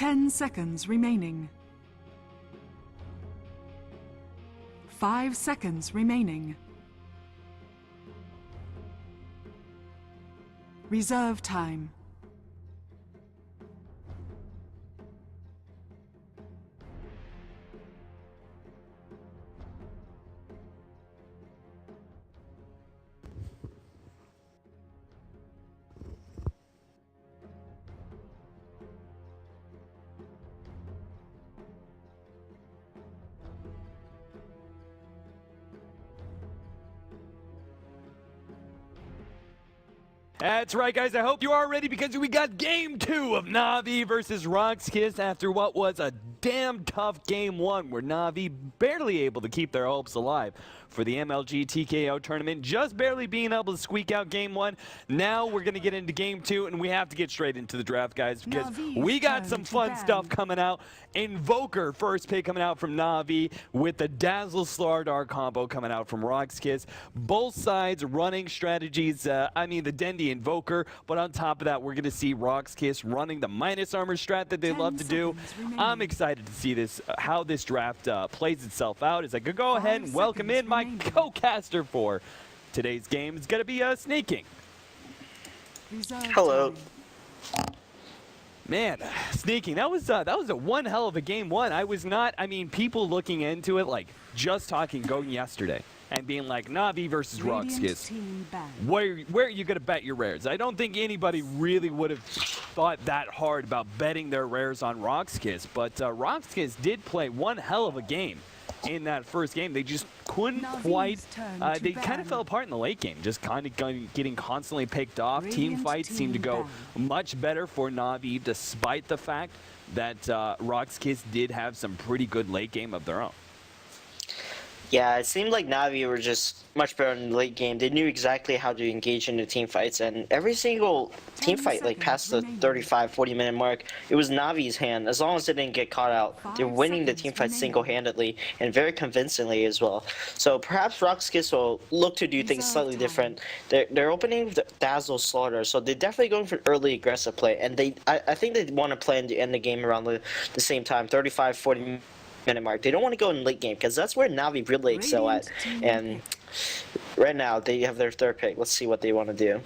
10 seconds remaining. 5 seconds remaining. Reserve time. That's right, guys. I hope you are ready because we got game 2 of Navi versus Rox.Kis after what was a damn tough game 1 where Navi barely able to keep their hopes alive for the MLG T.K.O tournament, just barely being able to squeak out game 1. Now we're going to get into game 2, and we have to get straight into the draft, guys, because we got some fun stuff coming out. Invoker, first pick coming out from Navi, with the Dazzle Slardar combo coming out from Rox.Kis. Both sides running strategies, I mean the Dendi Invoker, but on top of that, we're going to see Rox.Kis running the minus armor strat that they love to do. I'm excited to see this, how this draft plays itself out. As I could go ahead and welcome in my co-caster for today's game. It's going to be Sneaking. Hello. Man, Sneaking, that was a one hell of a game 1. I mean, people looking into it, like, just going yesterday and being like, Navi versus Rox.Kis. Where are you going to bet your rares? I don't think anybody really would have thought that hard about betting their rares on Rox.Kis, but Rox.Kis did play one hell of a game in that first game. They just couldn't quite, they kind of fell apart in the late game, just kind of getting constantly picked off. Team fights seemed to go much better for Navi, despite the fact that Rox.Kis did have some pretty good late game of their own. Yeah, it seemed like Navi were just much better in the late game. They knew exactly how to engage in the team fights, and every single team fight, like past the 35-40 minute mark, it was Navi's hand. As long as they didn't get caught out, they're winning the team fight single-handedly and very convincingly as well. So perhaps Rox.Kis will look to do things slightly different. They're opening with Dazzle Slardar, so they're definitely going for early aggressive play, and I think they want to play and end the game around the same time, 35-40 minute mark. They don't want to go in late game because that's where Navi really excel at. And right now they have their third pick. Let's see what they want to do.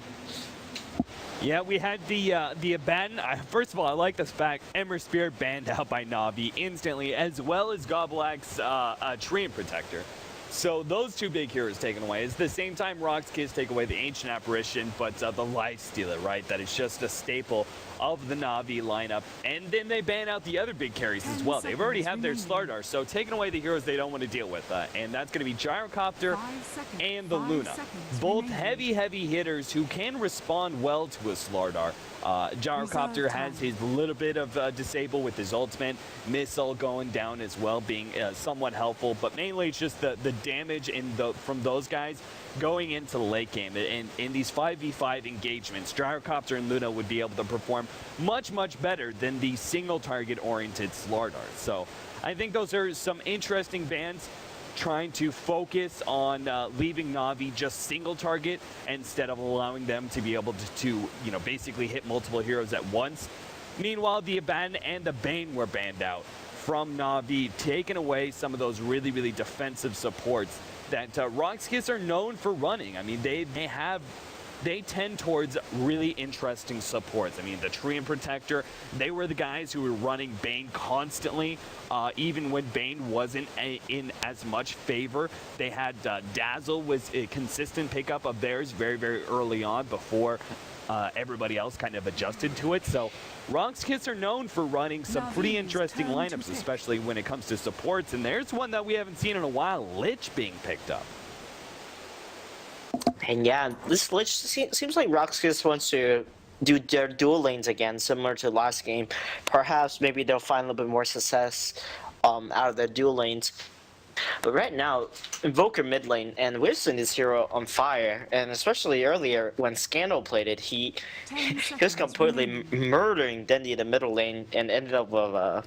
Yeah, we had the Abaddon. First of all, I like this fact. Ember Spirit banned out by Navi instantly, as well as Gobbleax's Treant Protector. So those two big heroes taken away. At the same time, Rox.Kis take away the Ancient Apparition, but the Life Stealer, right? That is just a staple of the Navi lineup. And then they ban out the other big carries as well. They've already had their Slardar, so taking away the heroes they don't want to deal with. And that's going to be Gyrocopter and the Luna. Both heavy hitters who can respond well to a Slardar. Gyrocopter has his little bit of disable with his ultimate. Missile going down as well, being somewhat helpful, but mainly it's just the damage from those guys going into the late game. And in these 5v5 engagements, Gyrocopter and Luna would be able to perform much better than the single target oriented Slardars. So I think those are some interesting bans, trying to focus on leaving Navi just single target instead of allowing them to be able to you know, basically hit multiple heroes at once. Meanwhile, the Abaddon and the Bane were banned out from Navi, taking away some of those really defensive supports that Rox.Kis are known for running. I mean, they tend towards really interesting supports. I mean, the Treant Protector, they were the guys who were running Bane constantly, even when Bane wasn't in as much favor. They had Dazzle was a consistent pickup of theirs very early on before everybody else kind of adjusted to it. So Rox.Kis are known for running some pretty interesting lineups, especially when it comes to supports. And there's one that we haven't seen in a while, Lich being picked up. And yeah, this Lich seems like Rox.Kis wants to do their dual lanes again, similar to last game. Perhaps maybe they'll find a little bit more success out of their dual lanes. But right now, Invoker mid lane, and we've seen this hero on fire, and especially earlier when Scandal played it, he was completely murdering Dendi in the middle lane and ended up with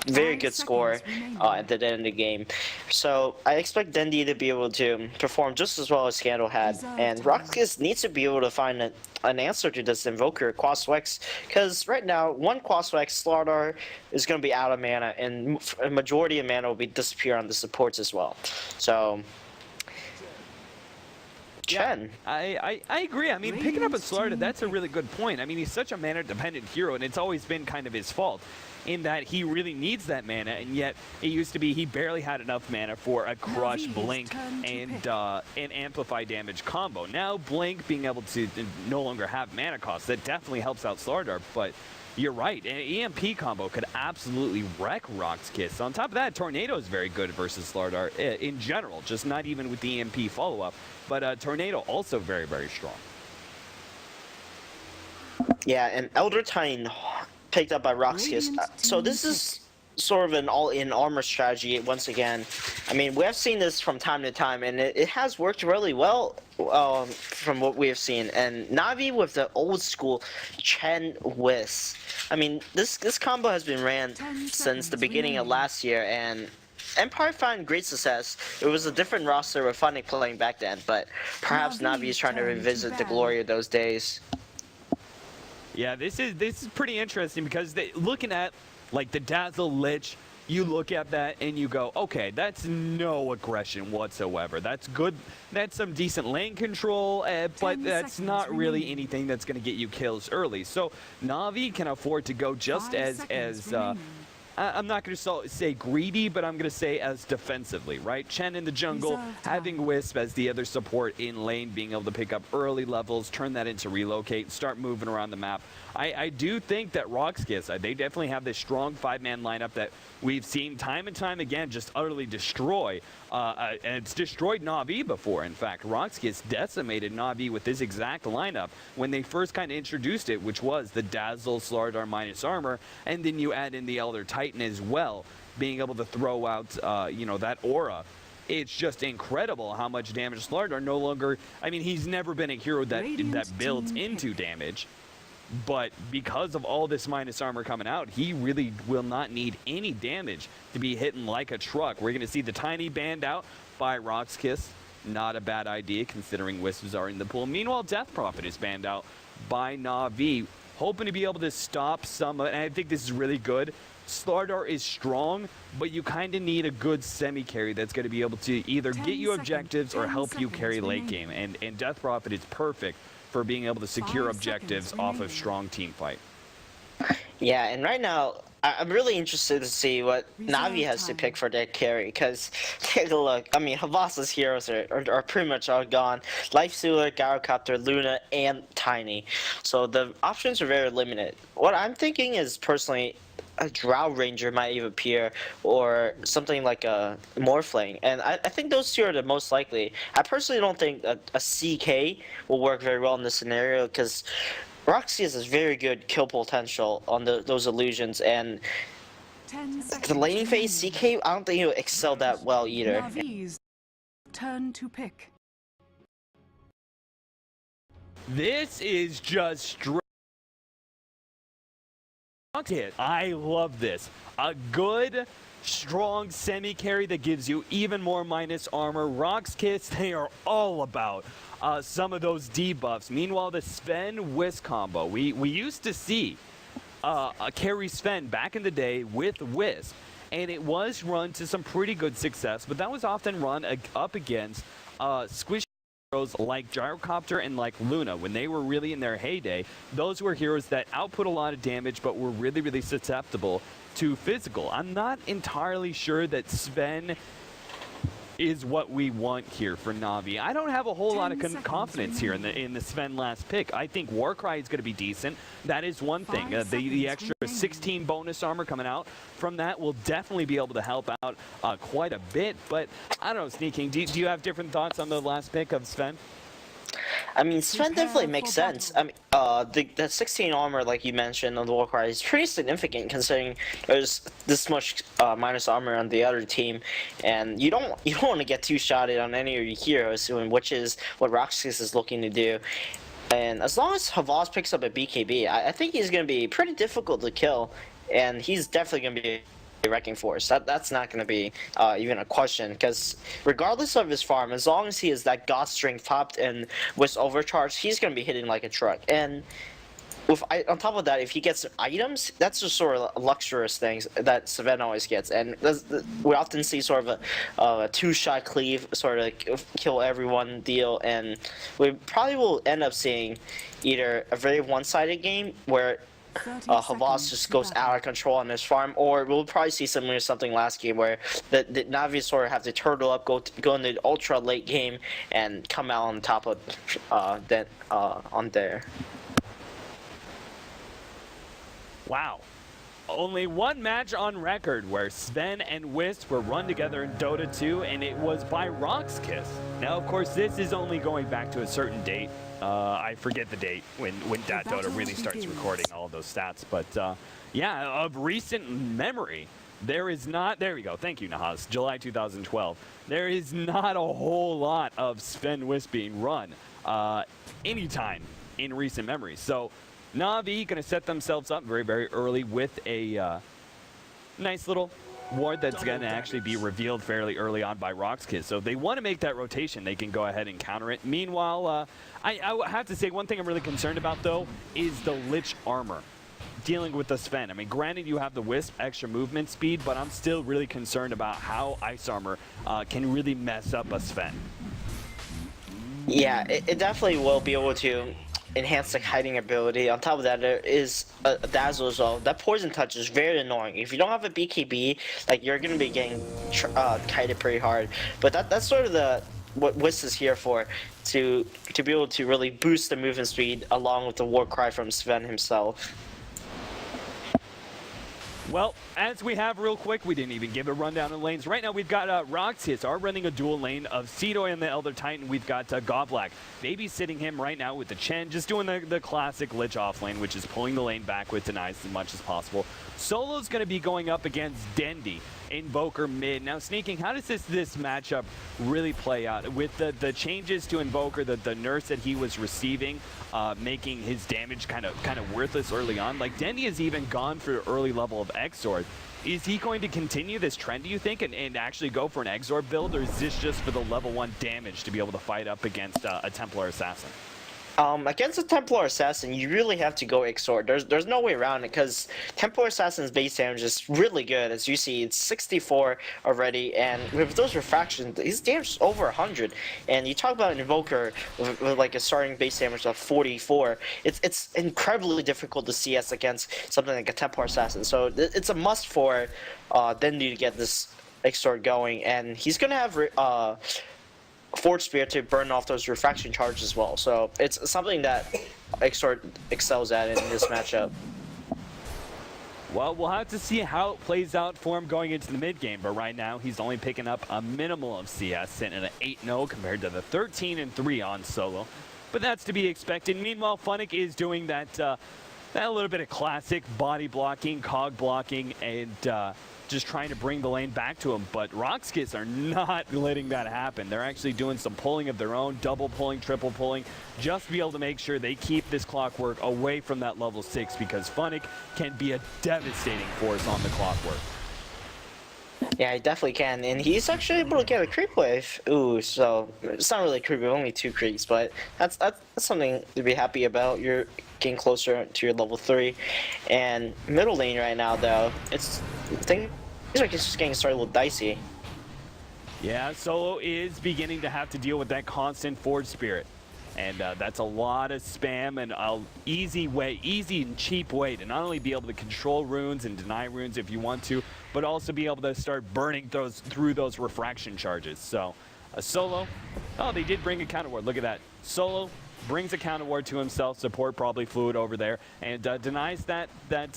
very 5 good score seconds remaining. at the end of the game. So I expect Dendi to be able to perform just as well as Scandal had, Reserve and time. Rox.Kis needs to be able to find an answer to this Invoker Quaswex, because right now one Quaswex Slardar is going to be out of mana, and a majority of mana will be disappear on the supports as well. So. Chen. I agree. I mean, picking up a Radiant Slardar, team that's a pick. really good point. I mean, he's such a mana-dependent hero, and it's always been kind of his fault in that he really needs that mana, and yet it used to be he barely had enough mana for a Crush, Navi's Blink, turn to and pick. an Amplify damage combo. Now, Blink being able to no longer have mana cost, that definitely helps out Slardar, but you're right. An EMP combo could absolutely wreck Rox.Kis. On top of that, Tornado is very good versus Slardar in general, just not even with the EMP follow-up. But Tornado also very, very strong. Yeah, and Elder Titan picked up by Rox.Kis. Radiant So team this is sort of an all-in armor strategy once again. I mean, we have seen this from time to time, and it has worked really well from what we have seen. And Navi with the old school Chen Whis. I mean, this combo has been ran 10 since the seconds beginning of remaining. last year, and Empire found great success. It was a different roster with Funny playing back then, but perhaps Navi Navi is trying to turn to revisit the ban. glory of those days. Yeah, this is pretty interesting because looking at like the Dazzle Lich, you look at that and you go, okay, that's no aggression whatsoever. That's good. That's some decent lane control, but 10 that's seconds not really remaining. anything that's going to get you kills early. So Navi can afford to go just 5 as seconds remaining. I'm not going to say greedy, but I'm going to say as defensively, right? Chen in the jungle, Reserve time. having Wisp as the other support in lane, being able to pick up early levels, turn that into relocate, start moving around the map. I do think that Rox.Kis, they definitely have this strong 5-man lineup that we've seen time and time again just utterly destroy. And it's destroyed Navi before, in fact. Rox.Kis decimated Navi with this exact lineup when they first kind of introduced it, which was the Dazzle, Slardar minus armor, and then you add in the Elder Titan as well, being able to throw out, that aura. It's just incredible how much damage Slardar no longer... I mean, he's never been a hero that Radiant builds team into pick. damage. But because of all this minus armor coming out, he really will not need any damage to be hitting like a truck. We're going to see the Tiny banned out by Rox.Kis. Not a bad idea considering Wisps are in the pool. Meanwhile, Death Prophet is banned out by Navi, hoping to be able to stop some, and I think this is really good. Slardar is strong, but you kind of need a good semi-carry that's going to be able to either 10 get you seconds, objectives or 10 help you seconds carry late remaining. game, and Death Prophet is perfect for being able to secure 5 objectives seconds off of remaining. strong team fight. Yeah, and right now, I'm really interested to see what Reserve Navi has to time. pick for their carry, because take a look. I mean, Havas's heroes are pretty much all gone. Life Stealer, Gyrocopter, Luna, and Tiny. So the options are very limited. What I'm thinking is, personally, a Drow Ranger might even appear, or something like a Morphling. And I think those two are the most likely. I personally don't think a CK will work very well in this scenario, because Rox.Kis has very good kill potential on those illusions, and 10 seconds the laning phase remaining. CK, I don't think he'll excel that well either. Navi's turn to pick. This is just straight hit. I love this. A good, strong semi-carry that gives you even more minus armor. Rox.Kis, they are all about some of those debuffs. Meanwhile, the Sven-Wisp combo. We used to see a carry Sven back in the day with Wisp, and it was run to some pretty good success, but that was often run up against squishy heroes like Gyrocopter and like Luna. When they were really in their heyday, those were heroes that output a lot of damage but were really, really susceptible to physical. I'm not entirely sure that Sven is what we want here for Navi. I don't have a whole lot of 10 seconds confidence here in the Sven last pick. I think Warcry is going to be decent. That is one thing. 5 The seconds extra remaining. 16 bonus armor coming out from that will definitely be able to help out quite a bit. But I don't know, Sneaking, do you have different thoughts on the last pick of Sven? I mean, Sven Prepare definitely makes for sense. battle. I mean, the 16 armor, like you mentioned, on the Warcry is pretty significant considering there's this much minus armor on the other team, and you don't want to get two-shotted on any of your heroes, which is what Rox.Kis is looking to do. And as long as Havas picks up a BKB, I think he's going to be pretty difficult to kill, and he's definitely going to be wrecking force. That's not going to be even a question, because regardless of his farm, as long as he has that God strength popped and with overcharge, he's going to be hitting like a truck. And on top of that, if he gets items, that's just sort of luxurious things that Sven always gets. And we often see sort of a two-shot cleave, sort of like kill everyone deal, and we probably will end up seeing either a very one-sided game where 30 Havas seconds just to goes battle. out of control on this farm, or we'll probably see something last game where the Navi sort of have to turtle up, go in the ultra late game, and come out on top of on there. Wow. Only one match on record where Sven and Wisp were run together in Dota 2, and it was by Rox.Kis. Now, of course, this is only going back to a certain date. I forget the date when Dota really starts recording all of those stats. But yeah, of recent memory, there is not, there we go, thank you, Nahaz, July 2012. There is not a whole lot of Sven Wisp being run anytime in recent memory. So Navi going to set themselves up very, very early with a nice little ward that's going to actually be revealed fairly early on by Rox.Kis. So if they want to make that rotation, they can go ahead and counter it. Meanwhile, I have to say one thing I'm really concerned about, though, is the Lich armor dealing with the Sven. I mean, granted, you have the Wisp extra movement speed, but I'm still really concerned about how Ice Armor can really mess up a Sven. Yeah, it definitely will be able to enhance the kiting ability. On top of that, there is a dazzle as well. That poison touch is very annoying. If you don't have a BKB, like, you're gonna be getting kited pretty hard. But that's sort of what Wisp is here for, to be able to really boost the movement speed along with the war cry from Sven himself. Well, as we have real quick, we didn't even give a rundown of lanes. Right now, we've got Rox.Kis are running a dual lane of Cedoy and the Elder Titan. We've got Goblak babysitting him right now with the Chen, just doing the classic Lich off lane, which is pulling the lane back with denies as much as possible. Solo's going to be going up against Dendi, Invoker mid. Now, Sneaking, how does this matchup really play out? With the changes to Invoker, the nurse that he was receiving, making his damage kind of worthless early on. Like, Dendi has even gone for early level of Exorb. Is he going to continue this trend, do you think, and actually go for an Exorb build, or is this just for the level 1 damage to be able to fight up against a Templar Assassin? Against a Templar Assassin, you really have to go Exort. There's no way around it, because Templar Assassin's base damage is really good. As you see, it's 64 already, and with those refractions, his damage is over 100. And you talk about an Invoker with like a starting base damage of 44. It's incredibly difficult to CS against something like a Templar Assassin. So it's a must for Dendi to get this Exort going, and he's gonna have Forge Spear to burn off those refraction charges as well. So it's something that Exort excels at in this matchup. Well, we'll have to see how it plays out for him going into the mid game, but right now he's only picking up a minimal of CS, sitting at an 8-0 compared to the 13-3 on Solo. But that's to be expected. Meanwhile, Funnick is doing that little bit of classic body blocking, cog blocking, and just trying to bring the lane back to him, but Rox.Kis are not letting that happen. They're actually doing some pulling of their own, double pulling, triple pulling, just to be able to make sure they keep this clockwork away from that level 6, because Funnick can be a devastating force on the clockwork. Yeah, he definitely can, and he's actually able to get a creep wave. Ooh, so it's not really a creep wave, only 2 creeps, but that's something to be happy about. You're getting closer to your level 3, and middle lane right now, though, it's just getting started a little dicey. Yeah, Solo is beginning to have to deal with that constant Forge Spirit. And that's a lot of spam and an easy and cheap way to not only be able to control runes and deny runes if you want to, but also be able to start burning through those refraction charges. So Solo, oh, they did bring a counter ward. Look at that. Solo brings a counter ward to himself, support probably fluid over there, and denies that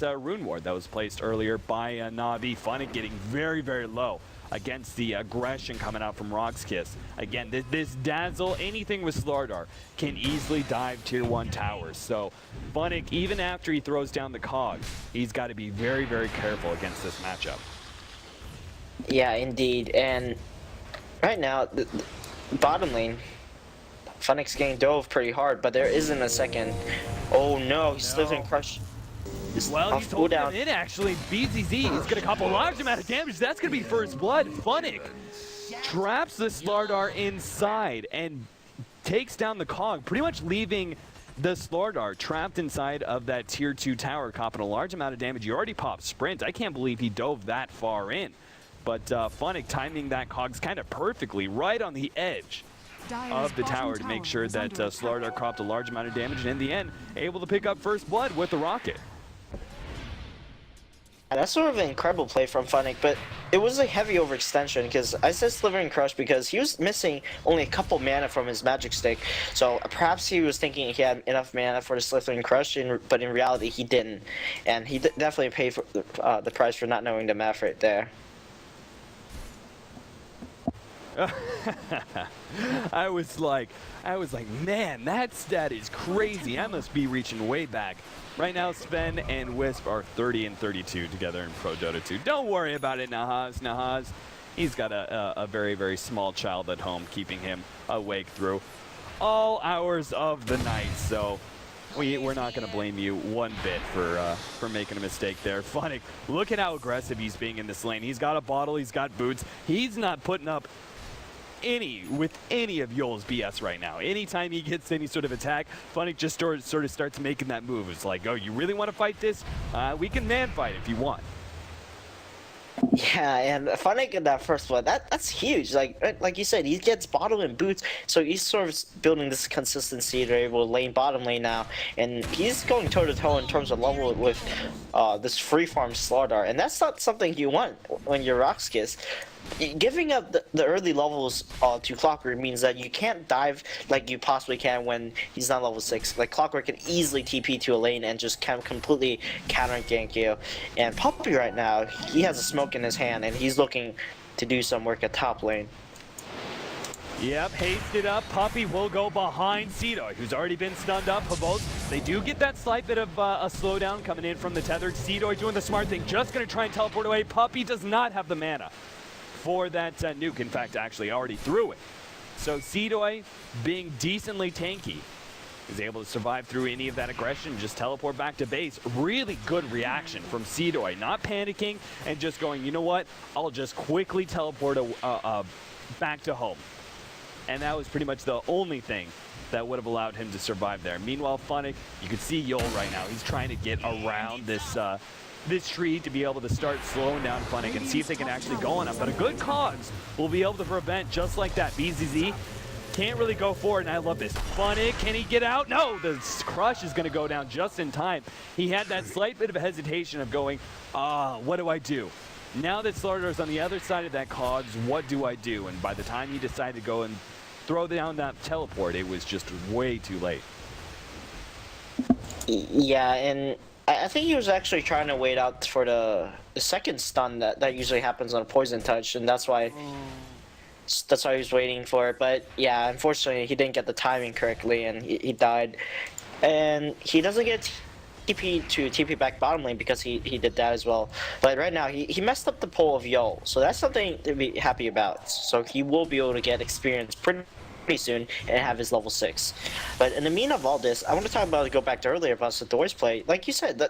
rune ward that was placed earlier by Navi. Funnick getting very, very low against the aggression coming out from Rox.Kis. Again, this Dazzle, anything with Slardar, can easily dive tier 1 towers. So Funnick, even after he throws down the cogs, he's got to be very, very careful against this matchup. Yeah, indeed. And right now, the bottom lane, Funnick's getting dove pretty hard, but there isn't a second. Oh no, he's living crush. Well, off he's holding cooldown. him in, actually. BZZ is going to couple large amount of damage. That's going to be first blood. Funnick traps the Slardar inside and takes down the Cog, pretty much leaving the Slardar trapped inside of that tier 2 tower, copping a large amount of damage. You already popped Sprint. I can't believe he dove that far in. But Funnick timing that Cogs kind of perfectly right on the edge of the tower to make sure that Slardar copped a large amount of damage, and in the end, able to pick up first blood with the rocket. And that's sort of an incredible play from Funnick, but it was a heavy overextension because I said Slithering Crush because he was missing only a couple mana from his Magic Stick. So perhaps he was thinking he had enough mana for the Slithering Crush, but in reality he didn't. And he definitely paid for the price for not knowing the math right there. I was like, man, that stat is crazy. I must be reaching way back. Right now, Sven and Wisp are 30 and 32 together in Pro Dota 2. Don't worry about it, Nahaz. He's got a very, very small child at home keeping him awake through all hours of the night. So we're not going to blame you one bit for making a mistake there. Funnick, look at how aggressive he's being in this lane. He's got a bottle, he's got boots. He's not putting up with any of Yoel's BS right now. Anytime he gets any sort of attack, Funnick just sort of starts making that move. It's like, oh, you really want to fight this? We can man fight if you want. Yeah, and Funnick in that first one, that's huge. Like you said, he gets bottle and boots, so he's sort of building this consistency to able to lane bottom lane now, and he's going toe to toe in terms of level with this free farm Slardar, and that's not something you want when you're Rox.Kis. Giving up the early levels to Clockwork means that you can't dive like you possibly can when he's not level 6. Like Clockwork can easily TP to a lane and just can completely counter gank you. And Puppy right now, he has a smoke in his hand and he's looking to do some work at top lane. Yep, hasted up. Puppy will go behind Cedo, who's already been stunned up. Both, they do get that slight bit of a slowdown coming in from the tethered. Cedo doing the smart thing, just going to try and teleport away. Puppy does not have the mana for that nuke. In fact, actually already threw it. So Cedoy, being decently tanky, is able to survive through any of that aggression, just teleport back to base. Really good reaction from Cedoy, not panicking and just going, you know what, I'll just quickly teleport back to home. And that was pretty much the only thing that would have allowed him to survive there. Meanwhile, Funnick, you can see Yoel right now. He's trying to get around this tree to be able to start slowing down Funnick and see if they can actually go on him. But a good Cogs will be able to prevent just like that. BZZ can't really go forward, and I love this. Funnick, can he get out? No, the crush is going to go down just in time. He had that slight bit of a hesitation of going, what do I do? Now that Slardar's on the other side of that Cogs, what do I do? And by the time he decided to go and throw down that teleport, it was just way too late. Yeah, and I think he was actually trying to wait out for the second stun that usually happens on a poison touch, and that's why he was waiting for it. But yeah, unfortunately he didn't get the timing correctly and he died. And he doesn't get TP back bottom lane because he did that as well. But right now he messed up the pull of Yoel, so that's something to be happy about. So he will be able to get experience pretty soon and have his level 6. But in the mean of all this, I want to go back to earlier about Sador's play. Like you said,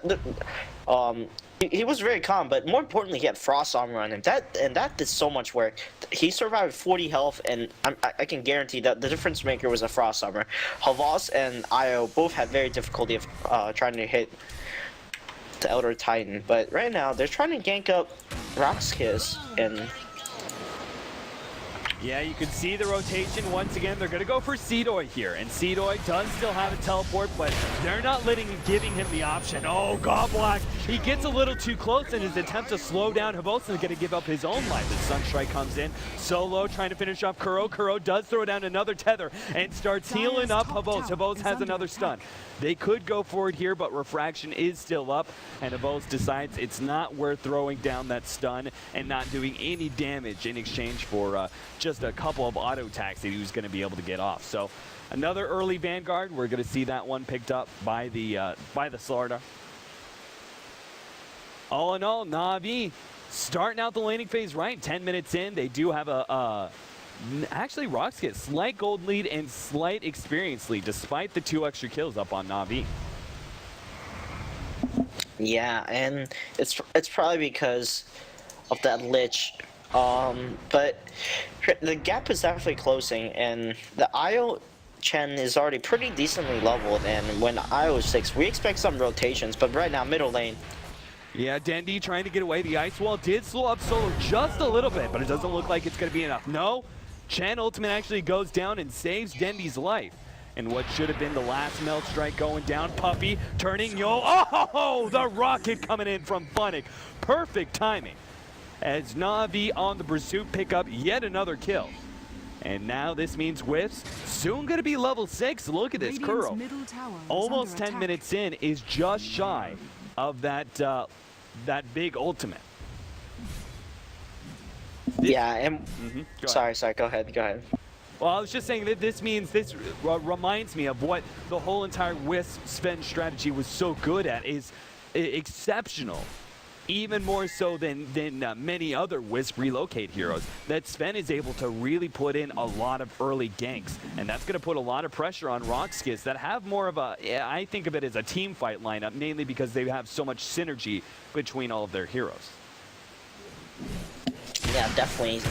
he was very calm, but more importantly, he had Frost Armor on him. That did so much work. He survived 40 health, and I can guarantee that the difference maker was a Frost Armor. Havas and Io both had very difficulty of trying to hit the Elder Titan, but right now they're trying to gank up Rox.Kis, and yeah, you can see the rotation once again. They're going to go for Cedoy here, and Cedoy does still have a teleport, but they're not giving him the option. Oh, Godblack, he gets a little too close in his attempt to slow down Havosa and going to give up his own life as Sunstrike comes in. Solo trying to finish off Kuro. Kuro does throw down another tether and starts healing up Havosa. Havosa has another stun. They could go forward here, but Refraction is still up, and Havosa decides it's not worth throwing down that stun and not doing any damage in exchange for just a couple of auto attacks that he was going to be able to get off. So another early Vanguard. We're going to see that one picked up by the Slardar. All in all, Navi starting out the laning phase right. 10 minutes in, they do have actually Rox.Kis slight gold lead and slight experience lead despite the 2 extra kills up on Navi. Yeah, and it's probably because of that Lich. But the gap is definitely closing, and the IO Chen is already pretty decently leveled, and when IO is 6, we expect some rotations, but right now, middle lane. Yeah, Dendy trying to get away. The Ice Wall did slow up Solo just a little bit, but it doesn't look like it's going to be enough. No, Chen ultimate actually goes down and saves Dendy's life. And what should have been the last Melt Strike going down, Puppey turning Yo. Oh, the rocket coming in from Funnick. Perfect timing. As Navi on the pursuit pick up yet another kill. And now this means Whiffs soon going to be level 6. Look at this Radiant's curl. middle tower is Almost under 10 attack. minutes in is just shy of that big ultimate. Yeah, and Go sorry, go ahead. Well, I was just saying that this means this reminds me of what the whole entire Wisp Sven strategy was so good at, is exceptional. Even more so than many other Wisp relocate heroes, that Sven is able to really put in a lot of early ganks, and that's going to put a lot of pressure on Rox.Kis that have more of a, I think of it as a team fight lineup, mainly because they have so much synergy between all of their heroes. Yeah, definitely.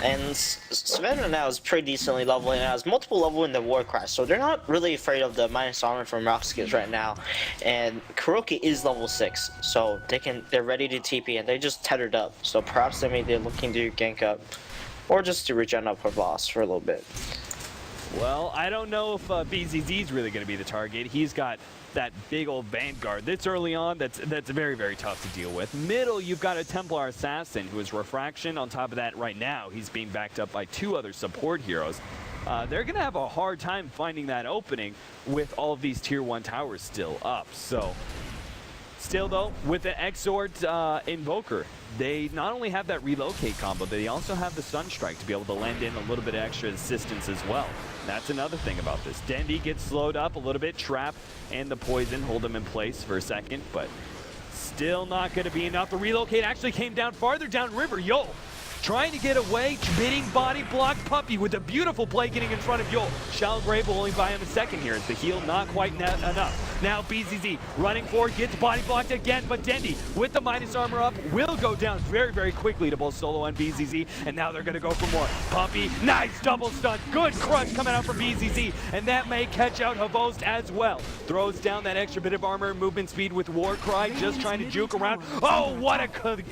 And Sven right now is pretty decently leveled and has multiple level in the War Crash, so they're not really afraid of the minus armor from Rox.Kis right now. And Kuroki is level 6, so they're ready to TP and they just tethered up. So perhaps they're looking to gank up, or just to regen up her boss for a little bit. Well, I don't know if BZZ is really going to be the target. He's got that big old Vanguard. This early on, that's very, very tough to deal with. Middle, you've got a Templar Assassin who is Refraction. On top of that, right now, he's being backed up by 2 other support heroes. They're going to have a hard time finding that opening with all of these Tier 1 towers still up. So, still though, with the Exort Invoker, they not only have that relocate combo, they also have the Sunstrike to be able to lend in a little bit of extra assistance as well. That's another thing about this. Dendy gets slowed up a little bit, Trap and the Poison hold him in place for a second, but still not going to be enough. The relocate actually came down farther down river. Yo, trying to get away, bidding body block Puppey with a beautiful play getting in front of Yol. Shallow Grave will only buy him a second here as the heal not quite enough. Now BZZ running forward, gets body blocked again, but Dendy with the minus armor up will go down very, very quickly to both Solo and BZZ, and now they're going to go for more. Puppey, nice double stun, good crush coming out from BZZ, and that may catch out Havost as well. Throws down that extra bit of armor, movement speed with Warcry, just trying to juke around. Oh, what a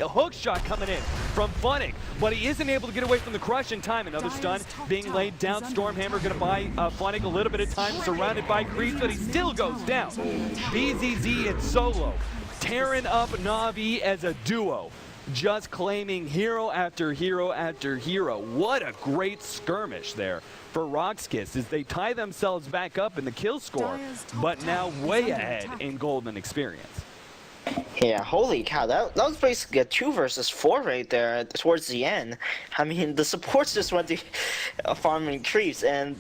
hook shot coming in from Funnick. But he isn't able to get away from the crush in time. Another stun being laid down. Stormhammer going to buy Funnick a little bit of time, surrounded by creeps, but he still goes down. BZZ and Solo tearing up Navi as a duo, just claiming hero after hero after hero. What a great skirmish there for Rox.Kis as they tie themselves back up in the kill score, but now way ahead in golden experience. Yeah, holy cow, that was basically a 2 versus 4 right there towards the end. I mean, the supports just went to farming creeps, and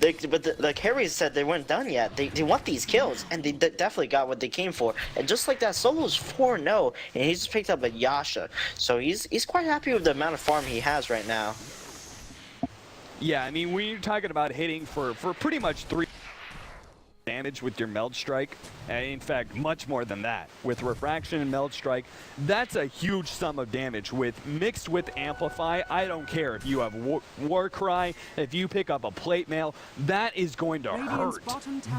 like Harry said, they weren't done yet. They want these kills, and they definitely got what they came for. And just like that, Solo's 4-0, and he just picked up a Yasha. So he's quite happy with the amount of farm he has right now. Yeah, I mean, when you're talking about hitting for pretty much 3 damage with your Meld Strike, in fact, much more than that. With Refraction and Meld Strike, that's a huge sum of damage mixed with Amplify. I don't care if you have Warcry, if you pick up a Plate Mail, that is going to hurt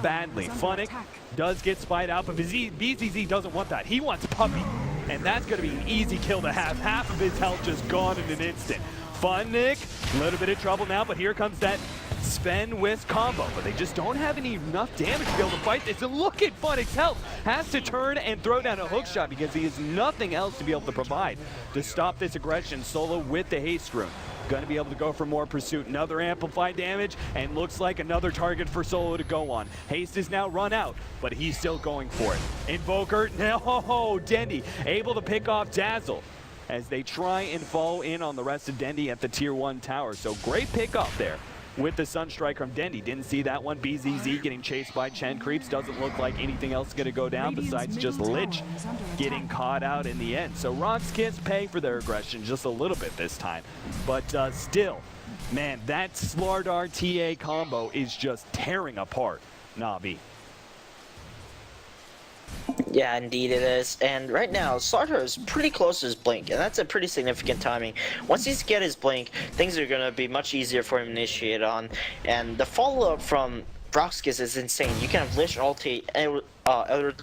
badly. Funnick does get spied out, but BZZ doesn't want that. He wants Puppey, and that's going to be an easy kill to have. Half of his health just gone in an instant. Funnick, a little bit of trouble now, but here comes that Sven with combo, but they just don't have enough damage to be able to fight this. And look at Funnick's health. Has to turn and throw down a hook shot because he has nothing else to be able to provide to stop this aggression. Solo with the haste rune. Going to be able to go for more pursuit. Another amplified damage, and looks like another target for Solo to go on. Haste is now run out, but he's still going for it. Invoker, now Dendy able to pick off Dazzle as they try and fall in on the rest of Dendy at the Tier 1 tower. So great pick up there with the Sunstrike from Dendy. Didn't see that one. BZZ getting chased by Chen Creeps. Doesn't look like anything else is going to go down besides just Lich getting caught out in the end. So Rox.Kis paying for their aggression just a little bit this time. But still, man, that Slardar TA combo is just tearing apart Navi. Yeah, indeed it is. And right now, Sartor is pretty close to his blink, and that's a pretty significant timing. Once he's get his blink, things are gonna be much easier for him to initiate on. And the follow-up from Rox.Kis is insane. You can have Lich ulti, Elder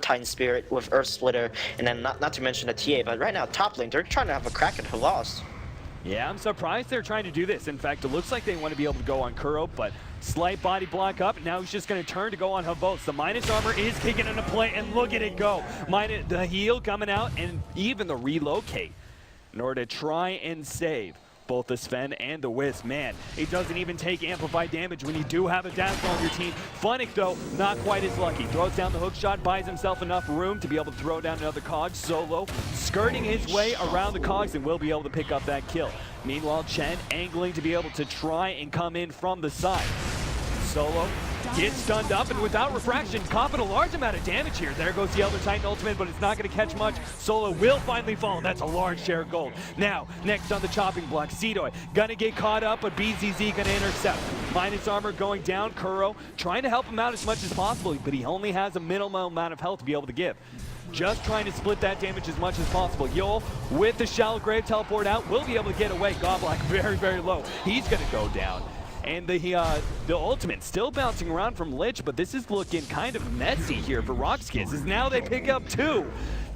Titan Spirit with Earth Splitter, and then not to mention a TA. But right now, top lane, they're trying to have a crack at her loss. Yeah, I'm surprised they're trying to do this. In fact, it looks like they want to be able to go on K.O, but slight body block up. Now he's just going to turn to go on Havos. The minus armor is kicking into play, and look at it go. The heal coming out, and even the relocate in order to try and save both the Sven and the Wisp. Man, it doesn't even take amplified damage when you do have a Dazzle on your team. Funnick, though, not quite as lucky. Throws down the hook shot, buys himself enough room to be able to throw down another Cog. Solo skirting his way around the Cogs and will be able to pick up that kill. Meanwhile, Chen angling to be able to try and come in from the side. Solo gets stunned up, and without refraction, copping a large amount of damage here. There goes the Elder Titan ultimate, but it's not going to catch much. Solo will finally fall. That's a large share of gold. Now, next on the chopping block, Cedoy gonna get caught up, but BZZ gonna intercept. Minus armor going down. K.O trying to help him out as much as possible, but he only has a minimal amount of health to be able to give. Just trying to split that damage as much as possible. Yol, with the shallow grave teleport out, will be able to get away. Godlike very, very low. He's gonna go down. And the ultimate still bouncing around from Lich, but this is looking kind of messy here for Rox.Kis, as now they pick up two.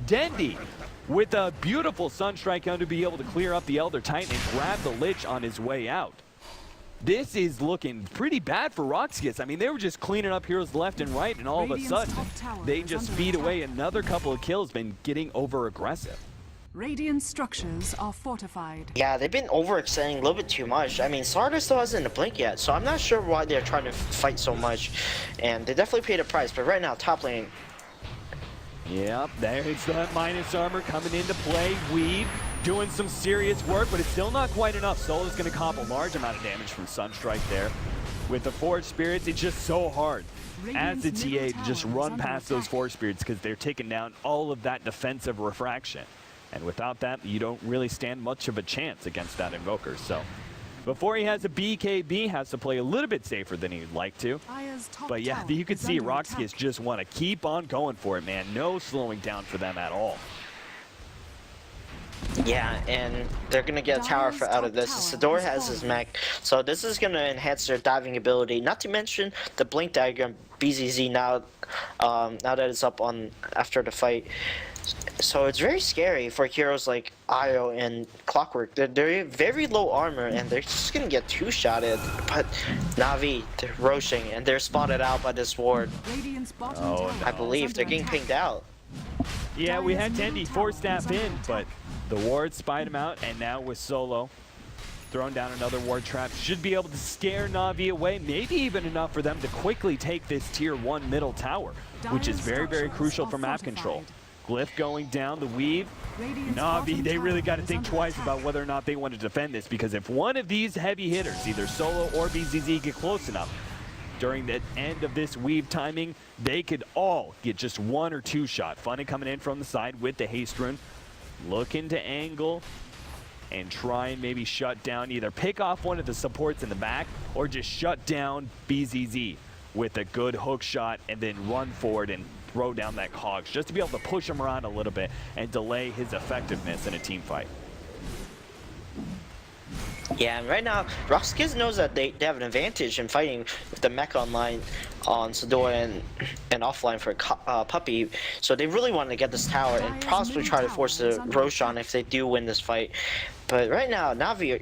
Dendi with a beautiful Sunstrike going to be able to clear up the Elder Titan and grab the Lich on his way out. This is looking pretty bad for Rox.Kis. I mean, they were just cleaning up heroes left and right, and all of a sudden, they just feed away another couple of kills, been getting over-aggressive. Radiant structures are fortified. Yeah, they've been overextending a little bit too much. I mean, Sartor still hasn't a blink yet, so I'm not sure why they're trying to fight so much. And they definitely paid a price, but right now, top lane. Yep, there's that minus armor coming into play. Weave doing some serious work, but it's still not quite enough. Solo's going to comp a large amount of damage from Sunstrike there. With the Forge Spirits, it's just so hard as the TA to just run past those Forge Spirits because they're taking down all of that defensive refraction. And without that, you don't really stand much of a chance against that Invoker. So before he has a BKB, has to play a little bit safer than he'd like to. But yeah, you can see Rox.Kis just want to keep on going for it, man. No slowing down for them at all. Yeah, and they're gonna get a tower out of this. Sidor has his mech, so this is gonna enhance their diving ability. Not to mention the blink diagram BZZ now that it's up on after the fight. So it's very scary for heroes like Io and Clockwork. They're very low armor and they're just gonna get two-shotted. But Navi, they're roshing and they're spotted out by this ward. Oh, no. I believe they're getting pinged out. Yeah, we had Dendi four-staff in, but the ward spied him out, and now with Solo throwing down another ward trap, should be able to scare Navi away, maybe even enough for them to quickly take this tier 1 middle tower, which is very, very crucial for map control. Glyph going down, the weave. Navi, they really got to think twice about whether or not they want to defend this, because if one of these heavy hitters, either Solo or BZZ, get close enough during the end of this weave timing, they could all get just one or two shot. Funny coming in from the side with the haste rune, looking to angle and try and maybe shut down, either pick off one of the supports in the back or just shut down BZZ with a good hook shot and then run forward and throw down that Cogs, just to be able to push him around a little bit and delay his effectiveness in a team fight. Yeah, and right now, Rox.Kis knows that they have an advantage in fighting with the mech online on Sidor and offline for Puppey. So they really want to get this tower and possibly try to force the Roshan if they do win this fight. But right now, Navi,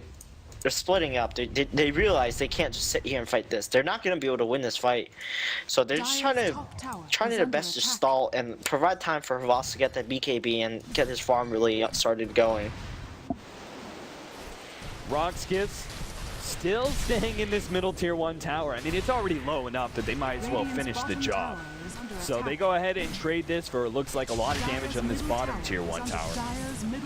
they're splitting up. They realize they can't just sit here and fight this. They're not going to be able to win this fight. So they're just trying their best to stall and provide time for Havas to get that BKB and get his farm really started going. Rox.Kis still staying in this middle tier 1 tower. I mean, it's already low enough that they might as well finish the job. So they go ahead and trade this for, it looks like, a lot of damage on this bottom tier 1 tower.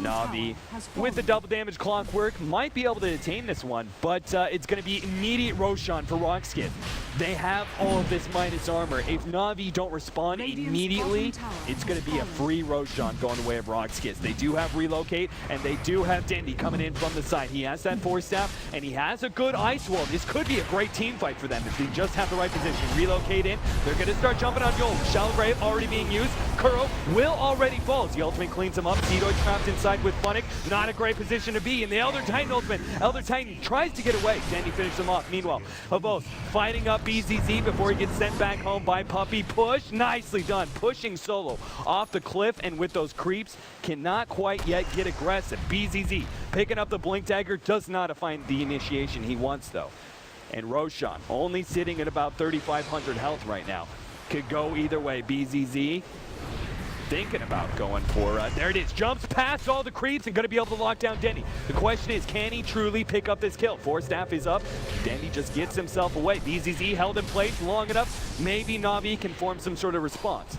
Navi, with the double damage Clockwork, might be able to attain this one, but it's going to be immediate Roshan for Rox.Kis. They have all of this minus armor. If Navi don't respond immediately, it's going to be a free Roshan going the way of Rox.Kis. They do have relocate, and they do have Dendi coming in from the side. He has that 4-staff, and he has a good ice wall. This could be a great team fight for them if they just have the right position. Relocate in. They're going to start jumping on on Yol. Shallow Grave already being used. Kuro will already fall. The ultimate cleans him up. Seedoid trapped inside with Funnick. Not a great position to be. And the Elder Titan ultimate. Elder Titan tries to get away. Dandy finishes him off. Meanwhile, both fighting up BZZ before he gets sent back home by Puppey. Push. Nicely done. Pushing solo off the cliff, and with those creeps, cannot quite yet get aggressive. BZZ picking up the Blink Dagger, does not find the initiation he wants though. And Roshan only sitting at about 3,500 health right now. Could go either way. BZZ thinking about going for, there it is, jumps past all the creeps and gonna be able to lock down Denny. The question is, can he truly pick up this kill? Force staff is up, Denny just gets himself away. BZZ held in place long enough, maybe Navi can form some sort of response.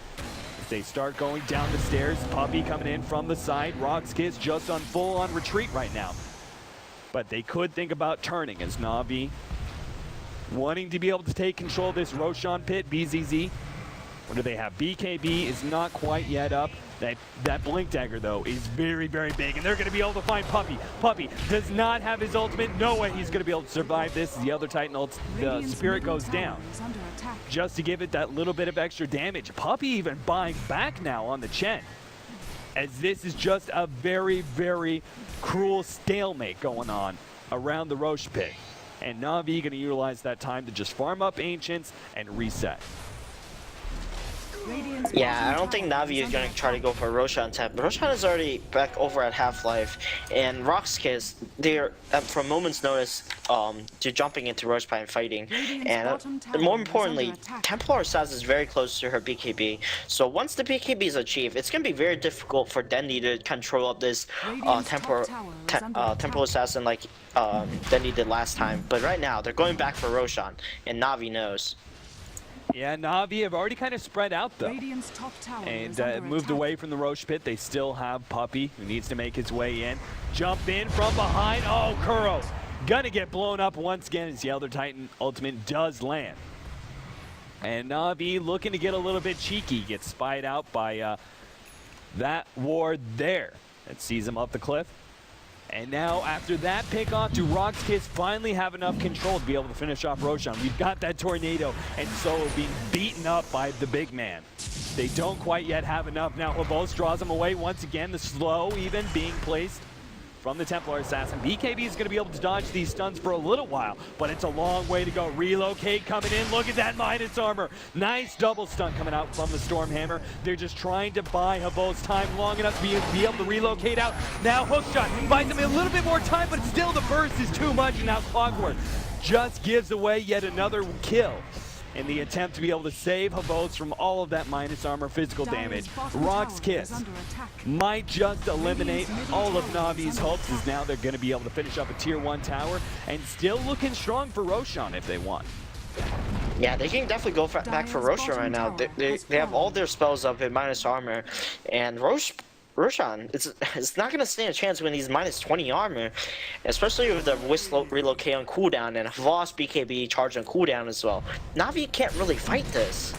As they start going down the stairs, Puppey coming in from the side, Rox.Kis just on full-on retreat right now. But they could think about turning as Navi wanting to be able to take control of this Roshan pit. BZZ, what do they have? BKB is not quite yet up. That Blink Dagger, though, is very, very big, and they're going to be able to find Puppey. Puppey does not have his ultimate. No way he's going to be able to survive this. The other Titan ult, the Spirit goes down. Just to give it that little bit of extra damage. Puppey even buying back now on the Chen, as this is just a very, very cruel stalemate going on around the Roche pit. And Navi going to utilize that time to just farm up Ancients and reset. Yeah, I don't think Navi is going to try to go for Roshan tap. Roshan is already back over at half-life, and Rox.Kis, they're from moment's notice to jumping into Roche and fighting. And more importantly, Templar Assassin is very close to her BKB. So once the BKB is achieved, it's going to be very difficult for Dendy to control up this Templar Assassin like Dendy did last time. But right now, they're going back for Roshan, and Navi knows. Yeah, Navi have already kind of spread out though, and moved away from the Roche pit. They still have Puppey, who needs to make his way in. Jump in from behind. Oh, Kuro gonna get blown up once again as the Elder Titan ultimate does land. And Navi looking to get a little bit cheeky, gets spied out by that ward there. That sees him up the cliff. And now, after that pick off, do Rox.Kis finally have enough control to be able to finish off Roshan? We've got that tornado, and Solo being beaten up by the big man. They don't quite yet have enough. Now, Hobos draws him away once again. The slow even being placed from the Templar Assassin. BKB is going to be able to dodge these stuns for a little while, but it's a long way to go. Relocate coming in. Look at that minus armor. Nice double stun coming out from the Stormhammer. They're just trying to buy Hobos time long enough to be able to relocate out. Now Hookshot buys them a little bit more time, but still the burst is too much, and now Clockwork just gives away yet another kill in the attempt to be able to save Hobos from all of that minus armor physical damage. Rox.Kis might just eliminate all of Navi's hopes, as now they're going to be able to finish up a tier 1 tower, and still looking strong for Roshan if they want. Yeah, they can definitely go back for Roshan right now. They have all their spells up in minus armor, and Roshan, it's not going to stand a chance when he's minus 20 armor, especially with the Whistler relocate on cooldown and Voss BKB charge on cooldown as well. Navi can't really fight this.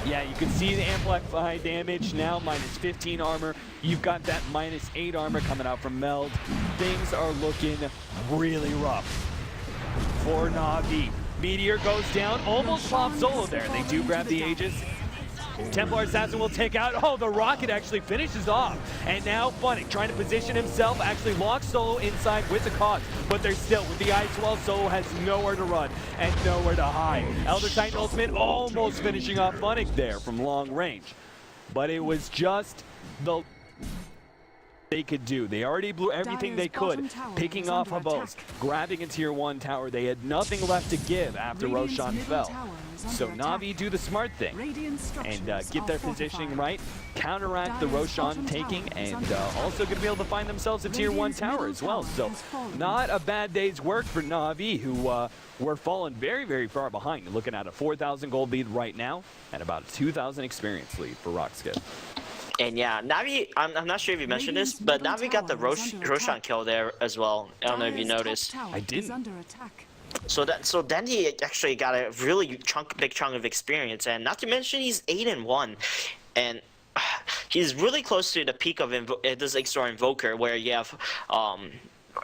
Yeah, you can see the amplified damage now, minus 15 armor. You've got that minus 8 armor coming out from Meld. Things are looking really rough for Navi. Meteor goes down, almost pops solo there. They do grab the Aegis. Templar Assassin will take out. Oh, the rocket actually finishes off. And now Funnick trying to position himself, actually locks Solo inside with the cause. But they're still, with the Ice Wall, Solo has nowhere to run and nowhere to hide. Elder Titan ultimate almost finishing off Funnick there from long range. But it was just the they could do. They already blew everything they could, picking off Hobos, grabbing a tier 1 tower. They had nothing left to give after Roshan fell. So Navi do the smart thing and get their positioning right, counteract the Roshan taking, and also going to be able to find themselves a tier 1 tower as well. So not a bad day's work for Navi, who were falling very, very far behind. You're looking at a 4,000 gold lead right now and about a 2,000 experience lead for Rox.Kis. And yeah, Navi, I'm not sure if you mentioned this, but Navi got the Roshan kill there as well. I don't know if you noticed. I didn't. So Dendy actually got a really big chunk of experience, and not to mention he's 8-1, and he's really close to the peak of this Exor Invoker, where you have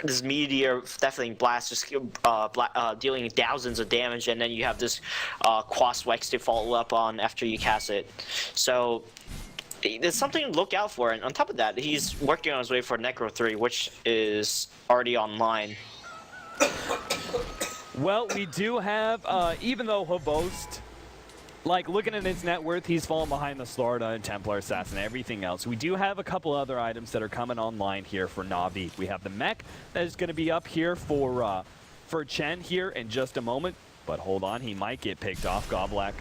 this meteor definitely blast, just dealing thousands of damage, and then you have this Quas Wex to follow up on after you cast it. So there's something to look out for, and on top of that, he's working on his way for Necro 3, which is already online. Well, we do have, even though Havost, like, looking at his net worth, he's fallen behind the Slaughter and Templar Assassin and everything else. We do have a couple other items that are coming online here for Navi. We have the mech that is going to be up here for Chen here in just a moment. But hold on, he might get picked off, Goblak.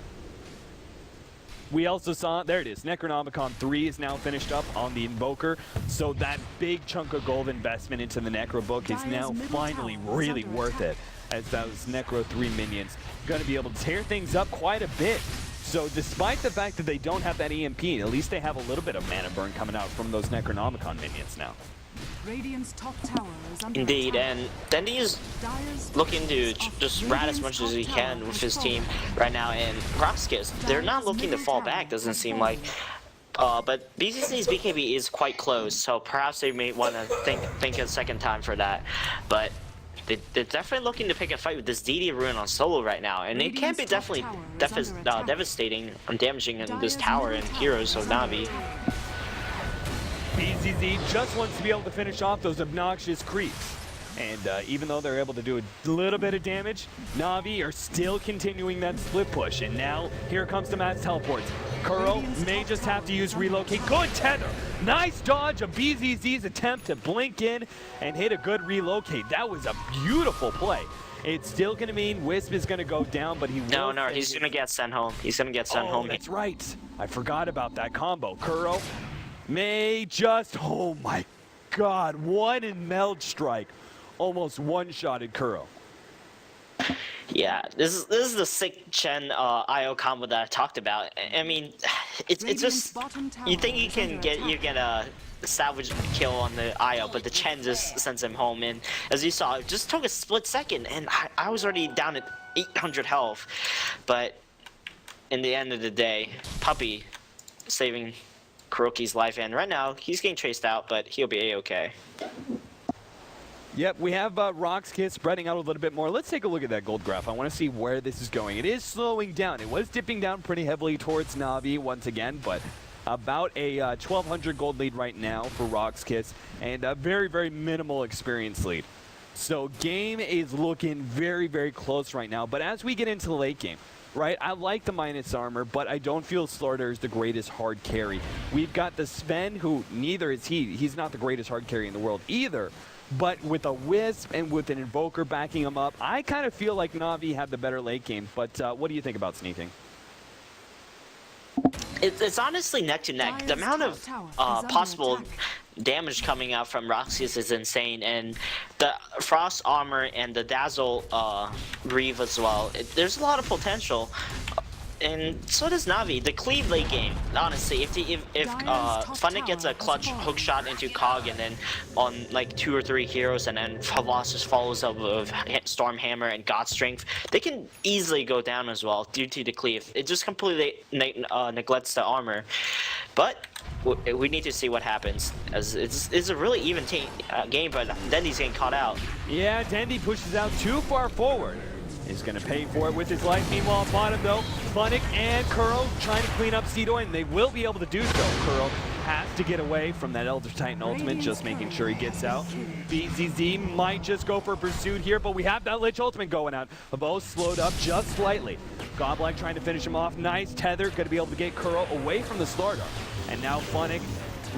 We also saw, there it is, Necronomicon 3 is now finished up on the Invoker. So that big chunk of gold investment into the Necro book is now finally really worth it, as those Necro 3 minions going to be able to tear things up quite a bit. So despite the fact that they don't have that EMP, at least they have a little bit of mana burn coming out from those Necronomicon minions now. Radiant's top tower is under Indeed, attack. and Dendy is looking to just rat as much as he can with his team right now, and Rox.Kis, they're not looking to fall back, doesn't seem like. But BCC's BKB is quite close, so perhaps they may want to think a second time for that. But they're definitely looking to pick a fight with this DD Ruin on solo right now, and it can be definitely devastating and damaging in this tower and heroes of Navi. BZZ just wants to be able to finish off those obnoxious creeps. And even though they're able to do a little bit of damage, Navi are still continuing that split push. And now, here comes the mass teleports. Kuro may just have to use relocate. Good tether! Nice dodge of BZZ's attempt to blink in and hit a good relocate. That was a beautiful play. It's still going to mean Wisp is going to go down, but he will... No, he's going to get sent home. He's going to get sent home. That's right. I forgot about that combo. Kuro may just... Oh my god, what in meld strike. Almost one-shotted Kuro. Yeah, this is the sick Chen IO combo that I talked about. I mean, it's just, you think you get a salvage kill on the IO, but the Chen just sends him home. And as you saw, it just took a split second, and I was already down at 800 health. But in the end of the day, Puppy saving Kuroki's life, and right now he's getting chased out, but he'll be a-okay. Yep, we have Rox.Kis spreading out a little bit more. Let's take a look at that gold graph. I want to see where this is going. It is slowing down. It was dipping down pretty heavily towards Navi once again, but about a 1,200 gold lead right now for Rox.Kis, and a very, very minimal experience lead. So game is looking very, very close right now, but as we get into the late game, right, I like the minus armor, but I don't feel Slaughter is the greatest hard carry. We've got the Sven, who neither is he. He's not the greatest hard carry in the world either. But with a Wisp and with an Invoker backing him up, I kind of feel like Navi had the better late game. But what do you think about sneaking? It's honestly neck to neck. The amount of possible damage coming out from Rox.Kis is insane, and the Frost Armor and the Dazzle Reeve as well. There's a lot of potential. And so does Navi. The cleave late game, honestly, if Funnick gets a clutch hook shot into Cog and then on like 2 or 3 heroes, and then Havas just follows up with Storm Hammer and God Strength, they can easily go down as well due to the cleave. It just completely neglects the armor. But we need to see what happens, as it's a really even game, but Dendy's getting caught out. Yeah, Dendy pushes out too far forward. He's going to pay for it with his life. Meanwhile, bottom though, Funnick and Kuro trying to clean up Cedo, and they will be able to do so. Kuro has to get away from that Elder Titan ultimate, just making sure he gets out. BZZ might just go for a pursuit here, but we have that Lich ultimate going out. Both slowed up just slightly. Goblak trying to finish him off. Nice tether, going to be able to get Kuro away from the Slaughter. And now Funnick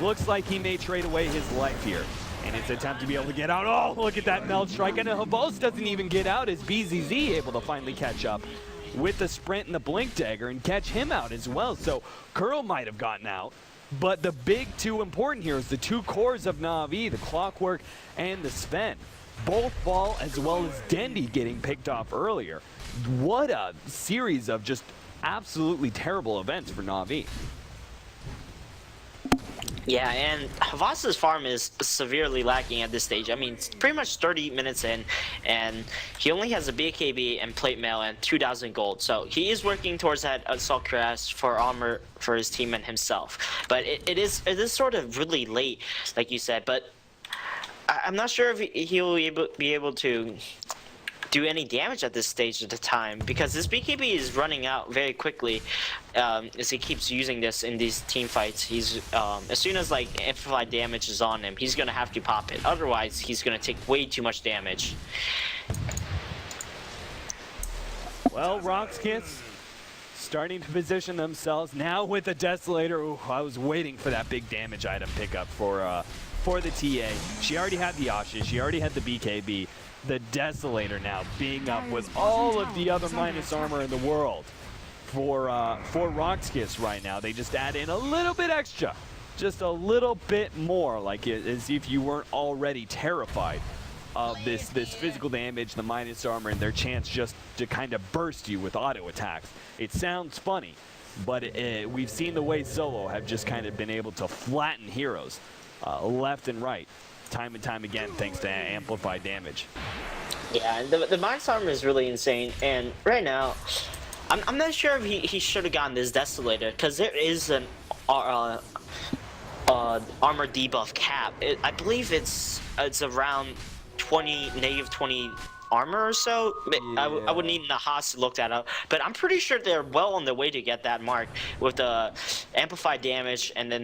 looks like he may trade away his life here in its attempt to be able to get out. Oh, look at that meld strike. And Havos doesn't even get out as BZZ able to finally catch up with the sprint and the blink dagger and catch him out as well. So Kuro might have gotten out. But the big two important here is the two cores of Navi, the Clockwork and the Sven. Both fall, as well as Dendy getting picked off earlier. What a series of just absolutely terrible events for Navi. Yeah, and Havas's farm is severely lacking at this stage. I mean, it's pretty much 30 minutes in, and he only has a BKB and plate mail and 2,000 gold. So he is working towards that Assault Cuirass for armor for his team and himself. But it is sort of really late, like you said. But I'm not sure if he'll be able to do any damage at this stage of the time, because this BKB is running out very quickly as he keeps using this in these team fights. He's as soon as like amplified damage is on him, he's gonna have to pop it. Otherwise, he's gonna take way too much damage. Well, Rox.Kis starting to position themselves now with the Desolator. Ooh, I was waiting for that big damage item pickup for the TA. She already had the Ashes, she already had the BKB. The Desolator now being up with all of the other minus armor in the world for Rox.Kis right now. They just add in a little bit extra, just a little bit more, like as if you weren't already terrified of this physical damage, the minus armor, and their chance just to kind of burst you with auto attacks. It sounds funny, but we've seen the way Solo have just kind of been able to flatten heroes left and right, time and time again, thanks to amplified damage. Yeah, the minus armor is really insane, and right now, I'm not sure if he should have gotten this Desolator, because there is an armor debuff cap. I believe it's around -20 armor or so. Yeah. I would need Nahas to look that up, but I'm pretty sure they're well on their way to get that mark with the amplified damage and the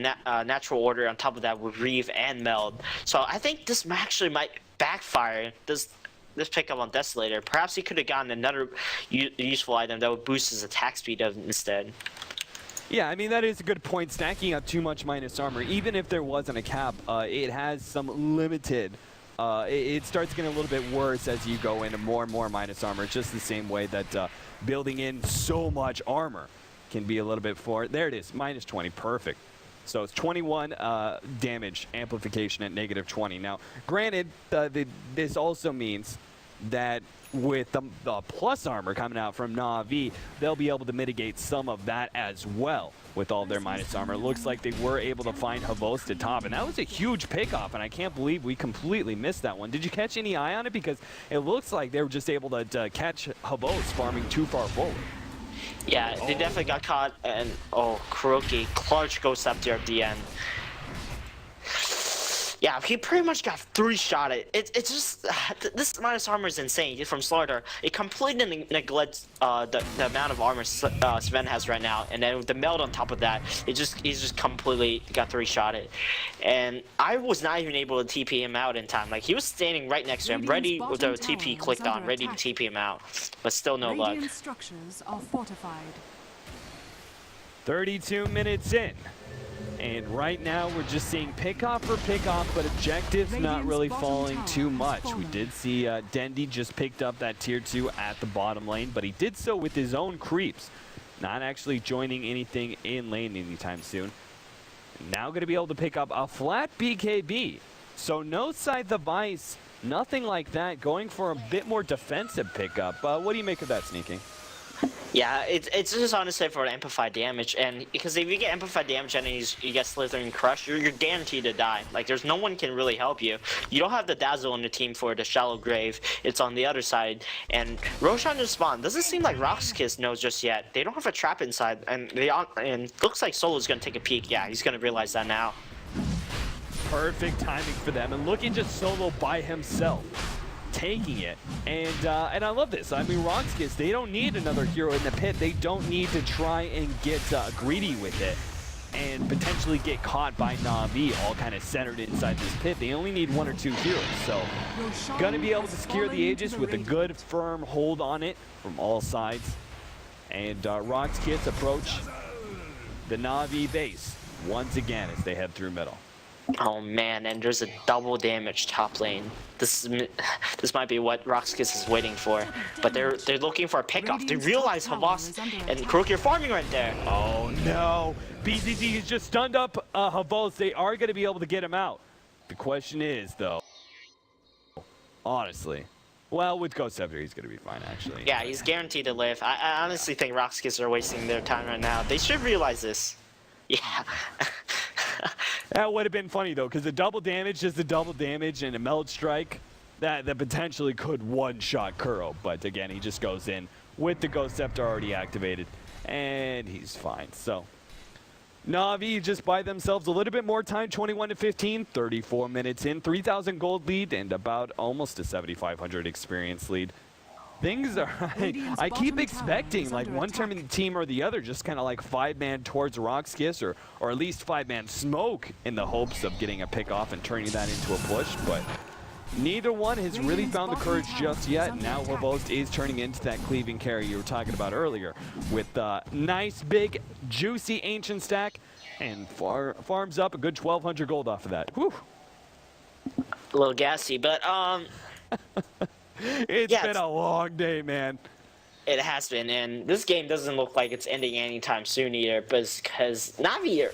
natural order on top of that with Reeve and Meld. So I think this actually might backfire. This pickup on Desolator. Perhaps he could have gotten another useful item that would boost his attack speed instead. Yeah, I mean, that is a good point. Stacking up too much minus armor, even if there wasn't a cap, it has some limited. It starts getting a little bit worse as you go into more and more minus armor, just the same way that building in so much armor can be a little bit for. There it is, -20, perfect. So it's 21 damage amplification at -20. Now, granted, this also means that with the plus armor coming out from Navi, they'll be able to mitigate some of that as well with all their minus armor. It looks like they were able to find Havos to top, and that was a huge pickoff, and I can't believe we completely missed that one. Did you catch any eye on it? Because it looks like they were just able to catch Havos farming too far forward. Yeah, they definitely got caught, and Kuroki, clutch goes up there at the end. Yeah, he pretty much got 3-shot it. It's just this minus armor is insane from Slaughter. It completely neglects the amount of armor Sven has right now, and then with the meld on top of that, he's just completely got 3-shot it. And I was not even able to TP him out in time. Like, he was standing right next to him, ready with the TP clicked on, ready to TP him out, but still no luck. Structures are fortified. 32 minutes in. And right now we're just seeing pick-off for pick-off, but objectives not really falling too much. We did see Dendi just picked up that tier 2 at the bottom lane, but he did so with his own creeps, not actually joining anything in lane anytime soon. Now going to be able to pick up a flat BKB. So no side the vice, nothing like that, going for a bit more defensive pickup. What do you make of that, Sneaking? Yeah, it's just honestly for amplified damage, and because if you get amplified damage and you get Slithering Crush, you're guaranteed to die. Like, there's no one can really help you. You don't have the Dazzle on the team for the Shallow Grave. It's on the other side, and Roshan just spawned. Doesn't seem like Rox.Kis knows just yet. They don't have a trap inside, and looks like Solo's gonna take a peek. Yeah, he's gonna realize that now. Perfect timing for them, and looking just Solo by himself, taking it, and I love this. I mean, Rox.Kis, they don't need another hero in the pit. They don't need to try and get greedy with it and potentially get caught by Navi, all kind of centered inside this pit. They only need 1 or 2 heroes, so gonna be able to secure the Aegis with a good, firm hold on it from all sides. And Rox.Kis approach the Navi base once again as they head through middle. Oh man, and there's a double damage top lane. This might be what Rox.Kis is waiting for, but they're looking for a pickoff. They realize Havos and Kuroki are farming right there. Oh no, BZZ has just stunned up Havos. They are going to be able to get him out. The question is, though, honestly, well, with Ghost Scepter, he's going to be fine, actually. Yeah, he's guaranteed to live. I honestly think Rox.Kis are wasting their time right now. They should realize this. Yeah. That would have been funny, though, because the double damage is the double damage, and a Meld Strike that potentially could one-shot Kuro. But again, he just goes in with the Ghost Scepter already activated, and he's fine. So Navi just buy themselves a little bit more time, 21 to 15, 34 minutes in, 3,000 gold lead, and about almost a 7,500 experience lead. Things are, I keep expecting like one team or the other, just kind of like 5-man towards Rox.Kis or at least 5-man smoke in the hopes of getting a pick off and turning that into a push, but neither one has really found the courage just yet. Now Havost is turning into that cleaving carry you were talking about earlier with nice, big, juicy ancient stack and farms up a good 1,200 gold off of that. Whew. A little gassy, but It's been a long day, man. It has been, and this game doesn't look like it's ending anytime soon either, because Navi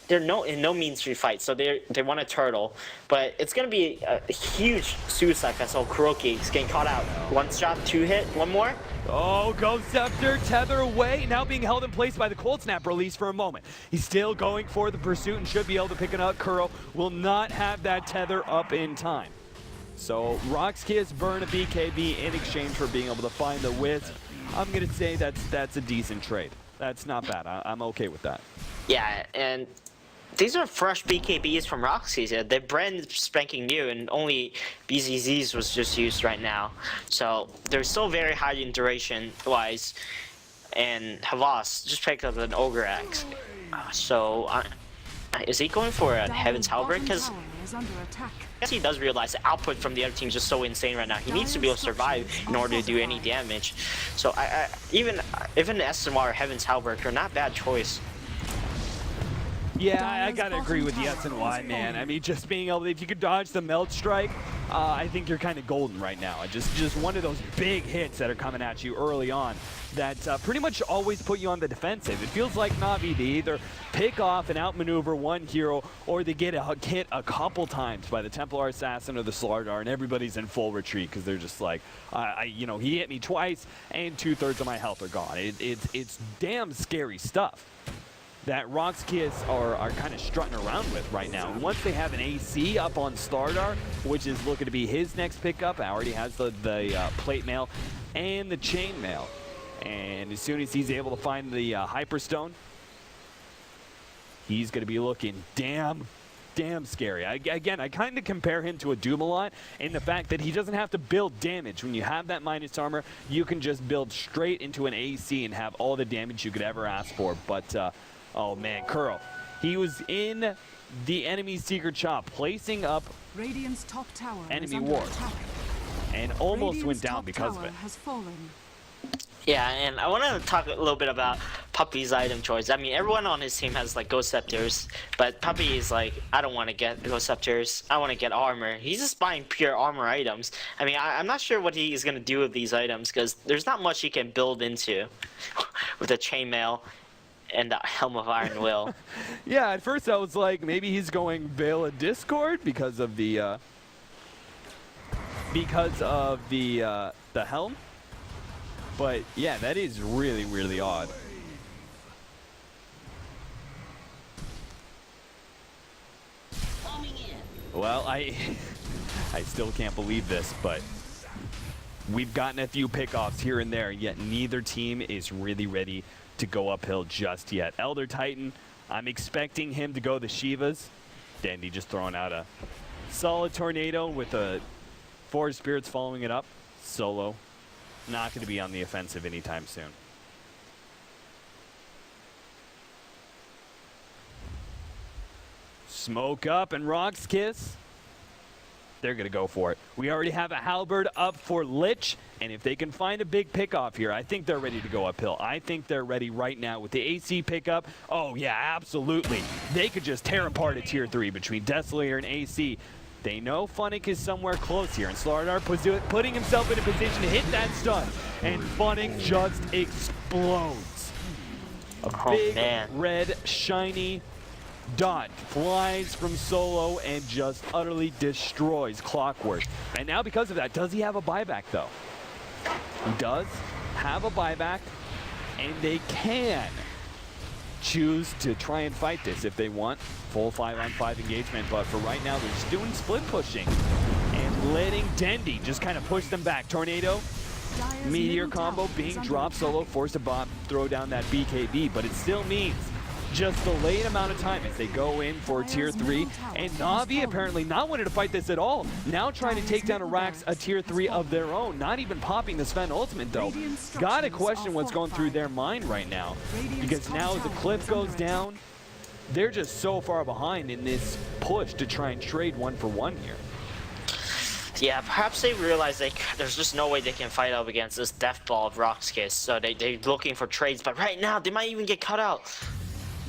they're in no means free fight, so they want a turtle, but it's gonna be a huge suicide fest. So Kuroki is getting caught out. One shot, 2 hit, one more. Oh, Ghost Scepter, tether away, now being held in place by the Cold Snap release for a moment. He's still going for the pursuit and should be able to pick it up. Kuro will not have that tether up in time. So Rox.Kis burn a BKB in exchange for being able to find the Wisp. I'm gonna say that's a decent trade. That's not bad. I'm okay with that. Yeah, and these are fresh BKBs from Rox.Kis. The brand spanking new, and only BZZs was just used right now. So they're still very high in duration wise. And Havas just picked up an Ogre Axe. Is he going for a Heaven's Halberd? Because I guess he does realize the output from the other team is just so insane right now. He needs to be able to survive in order to do any damage. So even SMR or Heaven's Halberd are not a bad choice. Yeah, I gotta agree with the SNY, man. I mean, just being able to, if you could dodge the Melt Strike, I think you're kind of golden right now. Just one of those big hits that are coming at you early on that pretty much always put you on the defensive. It feels like Navi, they either pick off and outmaneuver one hero, or they get hit a couple times by the Templar Assassin or the Slardar, and everybody's in full retreat because they're just like, you know, he hit me twice, and 2/3 of my health are gone. It's damn scary stuff that Rox.Kis are kind of strutting around with right now. And once they have an AC up on Slardar, which is looking to be his next pickup, already has the plate mail and the chain mail. And as soon as he's able to find the Hyperstone, he's going to be looking damn scary. Again, I kind of compare him to a Doom a lot in the fact that he doesn't have to build damage. When you have that minus armor, you can just build straight into an AC and have all the damage you could ever ask for. But oh man, Kuro, he was in the enemy secret shop, placing up Radiant's top tower enemy ward, and almost went down because of it. Has fallen. Yeah, and I want to talk a little bit about Puppy's item choice. I mean, everyone on his team has like Ghost Scepters, but Puppy is like, I don't want to get Ghost Scepters, I want to get armor. He's just buying pure armor items. I mean, I'm not sure what he is going to do with these items, because there's not much he can build into with the chainmail and the Helm of Iron Will. Yeah, at first I was like, maybe he's going Veil of Discord because of the helm. But yeah, that is really, really odd. Well, I still can't believe this, but we've gotten a few pickoffs here and there, yet neither team is really ready to go uphill just yet. Elder Titan, I'm expecting him to go the Shivas. Dandy just throwing out a solid tornado with a Forest Spirits following it up. Solo, not going to be on the offensive anytime soon. Smoke up and Rox.Kis. They're going to go for it. We already have a Halberd up for Lich, and if they can find a big pickoff here, I think they're ready to go uphill. I think they're ready right now with the AC pickup. Oh yeah, absolutely. They could just tear apart a tier 3 between Desolator and AC. They know Funnick is somewhere close here, and Slardar putting himself in a position to hit that stun, and Funnick just explodes. A big red shiny dot flies from Solo and just utterly destroys Clockwork. And now because of that, does he have a buyback though? He does have a buyback, and they can choose to try and fight this if they want full 5-on-5 engagement, but for right now they're just doing split pushing and letting Dendy just kind of push them back. Tornado, Meteor combo being dropped. Solo forced to throw down that BKB, but it still means just the late amount of time as they go in for tier 3. And Navi apparently not wanting to fight this at all. Now trying to take down a tier 3 of their own. Not even popping the Sven ultimate though. Gotta question what's going through their mind right now. Because now as the cliff goes down, they're just so far behind in this push to try and trade 1-for-1 here. Yeah, perhaps they realize there's just no way they can fight up against this death ball of Rox.Kis, so they're looking for trades, but right now they might even get cut out.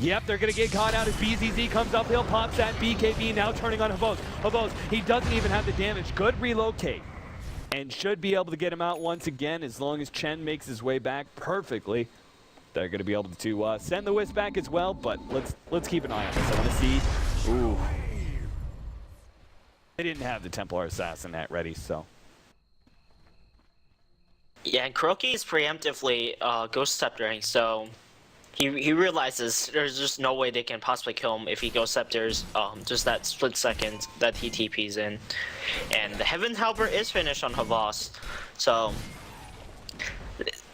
Yep, they're going to get caught out as BZZ comes uphill, pops that BKB, now turning on Havos. Havos, he doesn't even have the damage. Good relocate. And should be able to get him out once again as long as Chen makes his way back perfectly. They're going to be able to send the Wisp back as well, but let's keep an eye on this. I want to see. Ooh. They didn't have the Templar Assassin at ready, so. Yeah, and Kuroki is preemptively Ghost Sceptering, so he realizes there's just no way they can possibly kill him if he Ghost Scepters just that split second that he TPs in. And the Heaven Helper is finished on Havas, so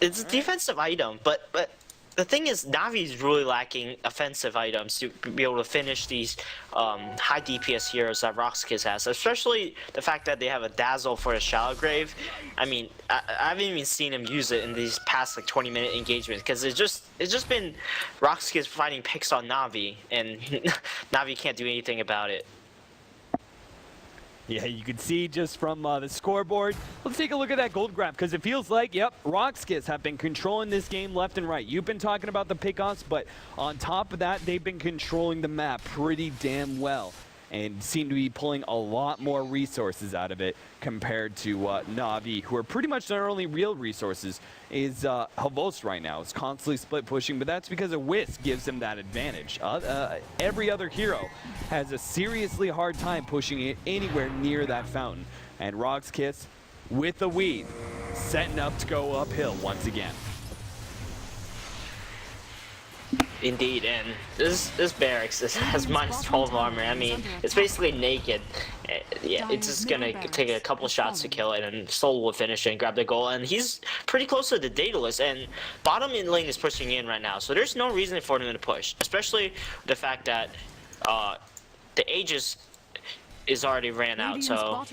it's a defensive item, but the thing is, Navi is really lacking offensive items to be able to finish these high DPS heroes that Rox.Kis has, especially the fact that they have a Dazzle for a Shallow Grave. I mean, I haven't even seen him use it in these past like 20-minute engagements because it's just been Rox.Kis finding picks on Navi, and Navi can't do anything about it. Yeah, you can see just from the scoreboard. Let's take a look at that gold grab, because it feels like, yep, Rox.Kis have been controlling this game left and right. You've been talking about the pickoffs, but on top of that, they've been controlling the map pretty damn well and seem to be pulling a lot more resources out of it compared to Navi, who are pretty much their only real resources is Havos right now. It's constantly split pushing, but that's because a Wisp gives them that advantage. Every other hero has a seriously hard time pushing it anywhere near that fountain. And Rox.Kis, with the weed, setting up to go uphill once again. Indeed, and this barracks has minus 12 armor. I mean, it's basically naked. Yeah, it's just gonna take a couple shots to kill it, and Soul will finish it and grab the goal. And he's pretty close to the Daedalus, and bottom in lane is pushing in right now, so there's no reason for him to push, especially the fact that the Aegis is already ran out, so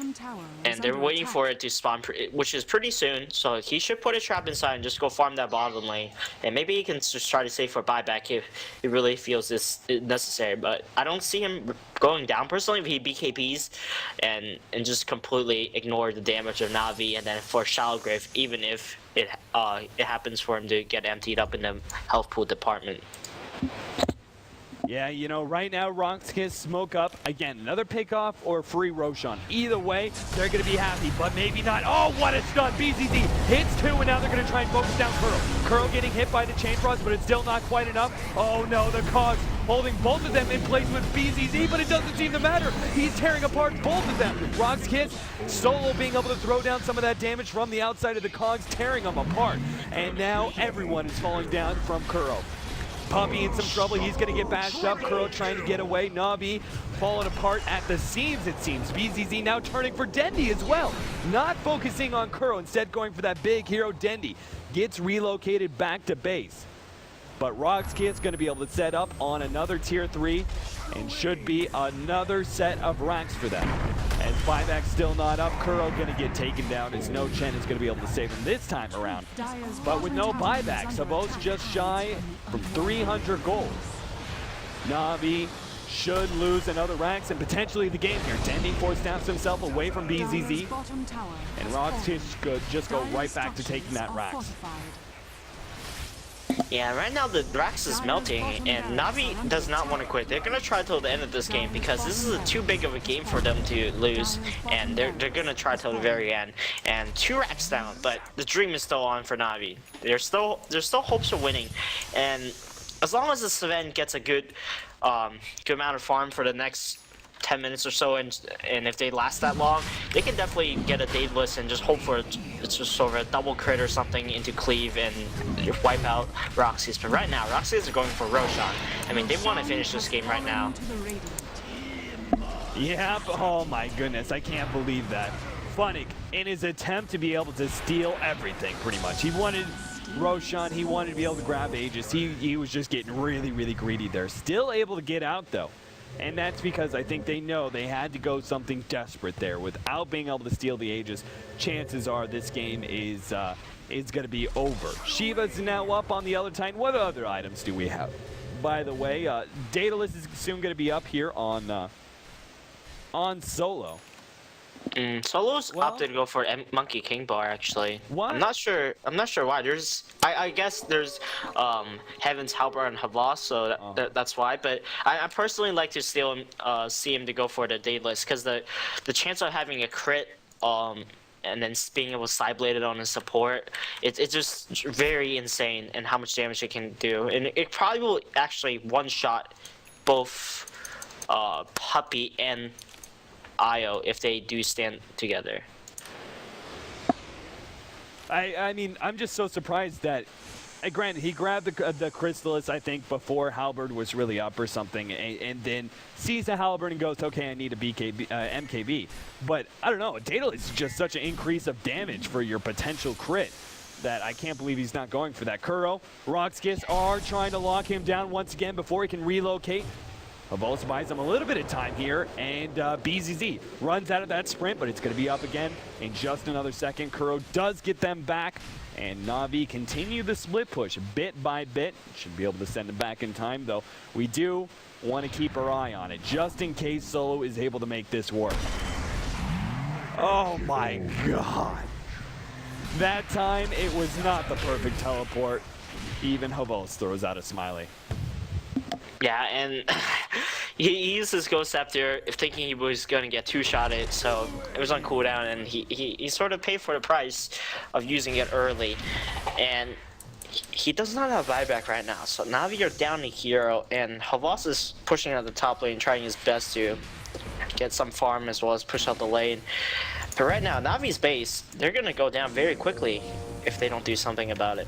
and they're waiting for it to spawn, which is pretty soon, so he should put a trap inside and just go farm that bottom lane, and maybe he can just try to save for buyback if he really feels this necessary. But I don't see him going down personally if he BKBs and just completely ignore the damage of Navi and then for Shallow Grave, even if it happens for him to get emptied up in the health pool department. Yeah, you know, right now, Rox.Kis smoke up. Again, another pickoff or free Roshan. Either way, they're going to be happy, but maybe not. Oh, what a stun. BZZ hits 2, and now they're going to try and focus down Curl. Curl getting hit by the Chain Frost, but it's still not quite enough. Oh, no, the Cogs holding both of them in place with BZZ, but it doesn't seem to matter. He's tearing apart both of them. Rox.Kis solo being able to throw down some of that damage from the outside of the Cogs, tearing them apart. And now everyone is falling down from Curl. Puppy in some trouble, he's gonna get bashed up. Kuro trying to get away. Navi falling apart at the seams, it seems. BZZ now turning for Dendi as well. Not focusing on Kuro, instead going for that big hero. Dendi gets relocated back to base. But Rox.Kis gonna be able to set up on another tier 3 and should be another set of racks for them. As buyback still not up, Kuro gonna get taken down as no Chen is gonna be able to save him this time around. But with no buybacks, Havos just shy from 300 gold. Navi should lose another racks and potentially the game here. Dendi force-taps himself away from BZZ, and Rox.Kis could just go right back to taking that racks. Yeah, right now the Drax is melting, and Navi does not want to quit. They're gonna try till the end of this game because this is too big of a game for them to lose, and they're gonna try till the very end. And 2 racks down, but the dream is still on for Navi. There's still hopes of winning, and as long as the Sven gets a good amount of farm for the next 10 minutes or so, and if they last that long, they can definitely get a Daedalus and just hope for it's just sort of a double crit or something into Cleave and wipe out Rox.Kis. But right now, Rox.Kis are going for Roshan. I mean, they want to finish this game right now. Yeah, oh my goodness, I can't believe that. Funny in his attempt to be able to steal everything, pretty much. He wanted Roshan, he wanted to be able to grab Aegis. He was just getting really, really greedy there. Still able to get out, though. And that's because I think they know they had to go something desperate there. Without being able to steal the Aegis, chances are this game is going to be over. Shiva's now up on the other Titan. What other items do we have? By the way, Daedalus is soon going to be up here on solo. Solo's opted to go for Monkey King Bar actually. What? I'm not sure why. I guess there's Heaven's Helper and Havas, so that's why. But I personally like to see him to go for the Daedalus because the chance of having a crit and then being able to side blade it on his support, it's just very insane and how much damage it can do. And it probably will actually one shot both Puppy and Io if they do stand together. I mean, I'm just so surprised that, granted, he grabbed the Crystallis, I think, before Halberd was really up or something, and then sees the Halberd and goes, okay, I need a MKB. But, I don't know, Daedalus is just such an increase of damage for your potential crit that I can't believe he's not going for that. Kuro, Rox.Kis are trying to lock him down once again before he can relocate. Havos buys him a little bit of time here, and BZZ runs out of that sprint, but it's going to be up again in just another second. Kuro does get them back, and Navi continue the split push bit by bit. Should be able to send them back in time, though we do want to keep our eye on it, just in case Solo is able to make this work. Oh my god. That time, it was not the perfect teleport. Even Havos throws out a smiley. Yeah, and he used his Ghost Scepter thinking he was going to get two-shotted, so it was on cooldown, and he sort of paid for the price of using it early. And he does not have buyback right now, so Navi are down a hero, and Havas is pushing out the top lane, trying his best to get some farm as well as push out the lane. But right now, Navi's base, they're going to go down very quickly if they don't do something about it.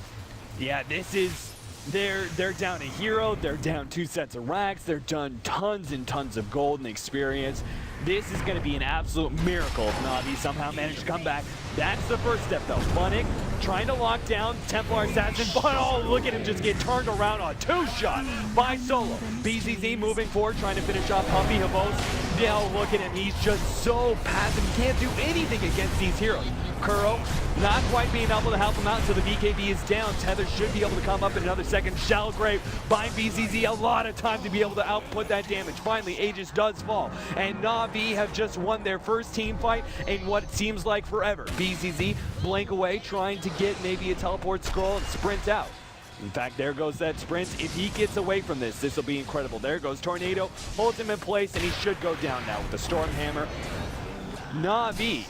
Yeah, this is... They're down a hero, they're down 2 sets of racks, they're done tons and tons of gold and experience. This is going to be an absolute miracle if Navi somehow managed to come back. That's the first step though. Funnick trying to lock down Templar Assassin, but oh, look at him just get turned around on 2-shot by Solo. BZZ moving forward, trying to finish off Puppy Havos. Now look at him, he's just so passive, he can't do anything against these heroes. Kuro not quite being able to help him out, so the BKB is down. Tether should be able to come up in another second. Shalgrave buying BZZ a lot of time to be able to output that damage. Finally, Aegis does fall, and Navi have just won their first team fight in what seems like forever. BZZ blink away, trying to get maybe a teleport scroll and sprint out. In fact, there goes that sprint. If he gets away from this, this will be incredible. There goes Tornado, holds him in place, and he should go down now with the Storm Hammer. Navi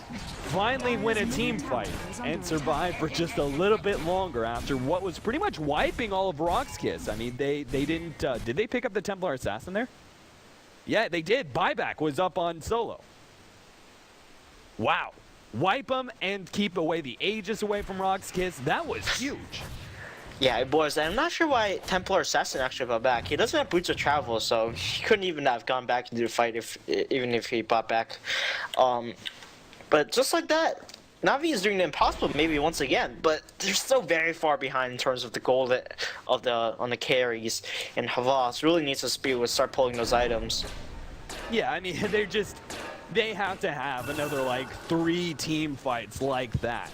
finally win a team fight and survive for just a little bit longer after what was pretty much wiping all of Rox.Kis. I mean, they didn't, did they pick up the Templar Assassin there? Yeah, they did. Buyback was up on Solo. Wow. Wipe them and keep away the Aegis away from Rox.Kis. That was huge. Yeah, it was. And I'm not sure why Templar Assassin actually got back. He doesn't have boots of travel, so he couldn't even have gone back into the fight even if he bought back. But just like that, Navi is doing the impossible maybe once again, but they're still very far behind in terms of the goal on the carries. And Havas really needs to start pulling those items. Yeah, I mean, they have to have another like 3 team fights like that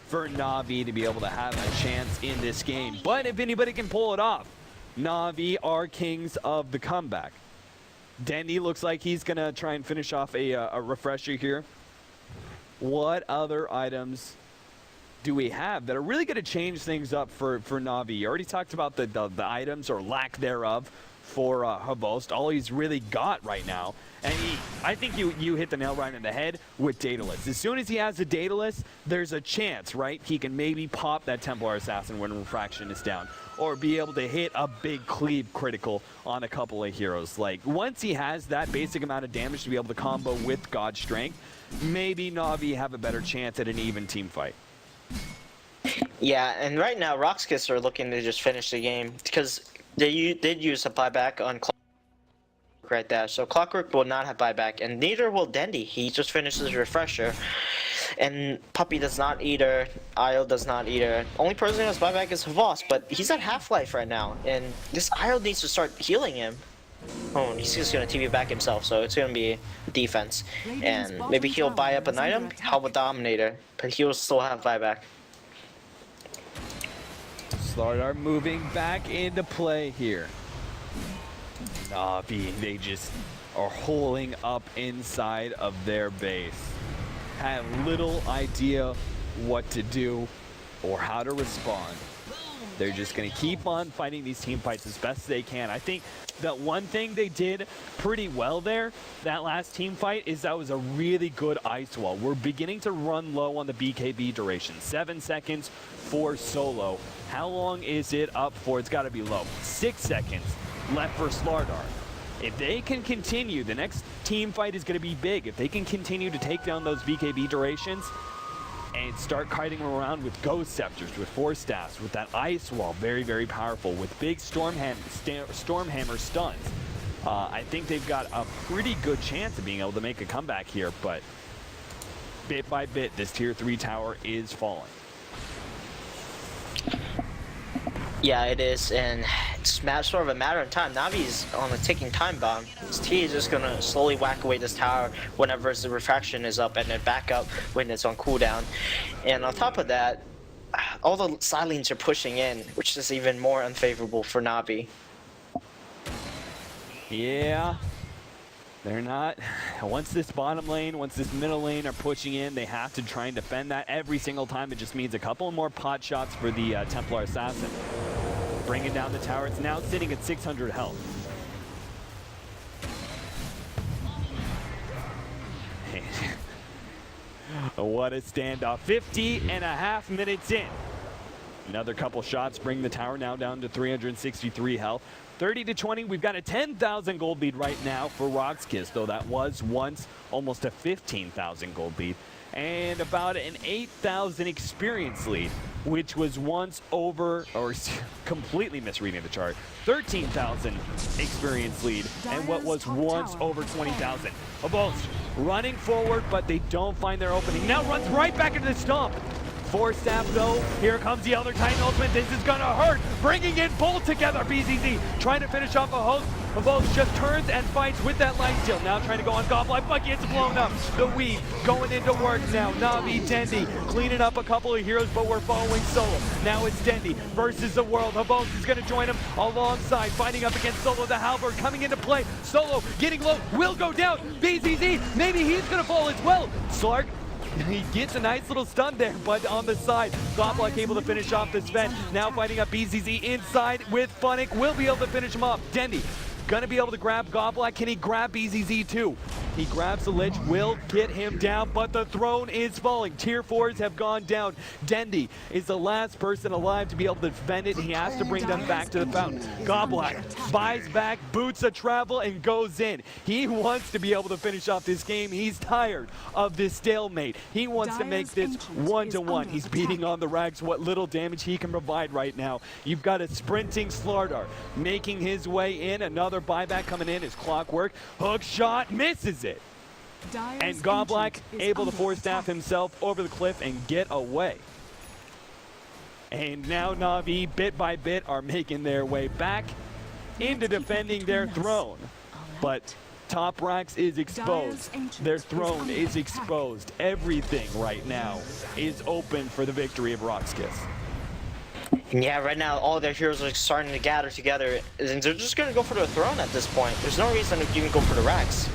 for Navi to be able to have a chance in this game. But if anybody can pull it off, Navi are kings of the comeback. Dendy looks like he's gonna try and finish off a refresher here. What other items do we have that are really gonna change things up for Navi? You already talked about the items or lack thereof for Havos. All he's really got right now. And I think you hit the nail right on the head with Daedalus. As soon as he has a Daedalus, there's a chance, right? He can maybe pop that Templar Assassin when Refraction is down, or be able to hit a big cleave critical on a couple of heroes. Like, once he has that basic amount of damage to be able to combo with God Strength, maybe Navi have a better chance at an even team fight. Yeah, and right now, Rox.Kis are looking to just finish the game, because they did use a buyback on right there, so Clockwork will not have buyback, and neither will Dendy. He just finished his refresher, And Puppey does not either. Io does not either. Only person who has buyback is Havas, but he's at half-life right now, and this Io needs to start healing him. Oh, he's just gonna TV back himself, so it's gonna be defense. And maybe he'll buy up an item, help with Dominator, but he'll still have buyback. Slardar moving back into play here. Navi, they just are holding up inside of their base. Have little idea what to do or how to respond. They're just going to keep on fighting these team fights as best they can. I think that one thing they did pretty well there, that last team fight, is that was a really good ice wall. We're beginning to run low on the BKB duration. 7 seconds for solo. How long is it up for? It's got to be low. 6 seconds left for Slardar. If they can continue, the next team fight is going to be big. If they can continue to take down those BKB durations, and start kiting them around with Ghost Scepters, with Force Staffs, with that Ice Wall, very, very powerful, with big Stormhammer stuns. I think they've got a pretty good chance of being able to make a comeback here, but bit by bit, this Tier 3 tower is falling. Yeah, it is, and it's sort of a matter of time. Navi's on a ticking time bomb. His T is just gonna slowly whack away this tower whenever the refraction is up, and then back up when it's on cooldown. And on top of that, all the side lanes are pushing in, which is even more unfavorable for Navi. Yeah, they're not. Once this bottom lane, once this middle lane are pushing in, they have to try and defend that every single time. It just means a couple more pot shots for the Templar Assassin. Bringing down the tower. It's now sitting at 600 health. What a standoff. 50.5 minutes in. Another couple shots bring the tower now down to 363 health. 30-20, we've got a 10,000 gold lead right now for Rox.Kis, though that was once almost a 15,000 gold lead. And about an 8,000 experience lead, which was once over, or completely misreading the chart, 13,000 experience lead, and what was once over 20,000. Both running forward, but they don't find their opening. Now runs right back into the stomp. Force Staff though, here comes the Elder Titan ultimate. This is gonna hurt. Bringing in both together. BZZ trying to finish off a host. Both just turns and fights with that light steal. Now trying to go on Goblin, but gets blown up. The weave going into work now. Navi, Dendi cleaning up a couple of heroes, but we're following Solo. Now it's Dendi versus the world. Habos is going to join him alongside, fighting up against Solo. The Halberd coming into play. Solo getting low, will go down. BZZ, maybe he's going to fall as well. Slark, he gets a nice little stun there, but on the side, Goblin able to finish off this Sven. Now fighting up BZZ inside with Funnick, will be able to finish him off. Dendi gonna be able to grab Goblin. Can he grab BZZ too? He grabs the Lich, will get him down, but the throne is falling. Tier 4s have gone down. Dendi is the last person alive to be able to defend it. He has to bring them back to the fountain. Goblin buys back, boots a travel, and goes in. He wants to be able to finish off this game. He's tired of this stalemate. He wants to make this 1-1. He's beating on the rags what little damage he can provide right now. You've got a sprinting Slardar making his way in. Another buyback coming in is Clockwork. Hook shot, misses it. And Goblin able to Force Staff himself over the cliff and get away. And now Navi, bit by bit, are making their way back into defending their throne. But Top Rax is exposed. Their throne is exposed. Everything right now is open for the victory of Rox.Kis. And yeah, right now all their heroes are starting to gather together, and they're just gonna go for the throne at this point. There's no reason to even go for the Rax.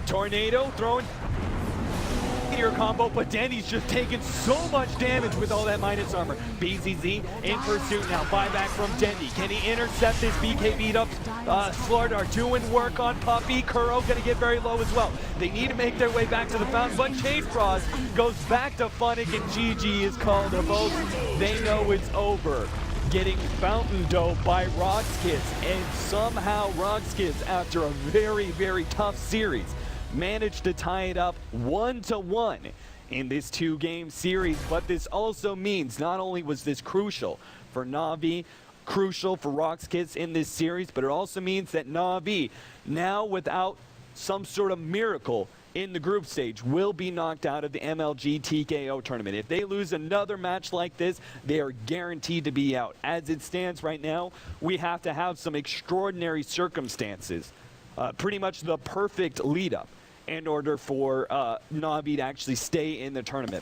Tornado throwing meteor combo, but Dendi's just taking so much damage with all that minus armor. BZZ in pursuit now. Buyback from Dendi. Can he intercept this BK beat up? Slardar doing work on Puppey. K.O gonna get very low as well. They need to make their way back to the fountain, but Chase Frost goes back to Funnick, and GG is called a vote. They know it's over. Getting fountain dough by Rox.Kis, and somehow Rox.Kis, after a very, very tough series, managed to tie it up 1-1 in this 2-game series. But this also means not only was this crucial for Navi, crucial for Rox.Kis in this series, but it also means that Navi, now without some sort of miracle, in the group stage will be knocked out of the MLG T.K.O tournament. If they lose another match like this, they are guaranteed to be out. As it stands right now, we have to have some extraordinary circumstances, pretty much the perfect lead-up in order for Navi to actually stay in the tournament.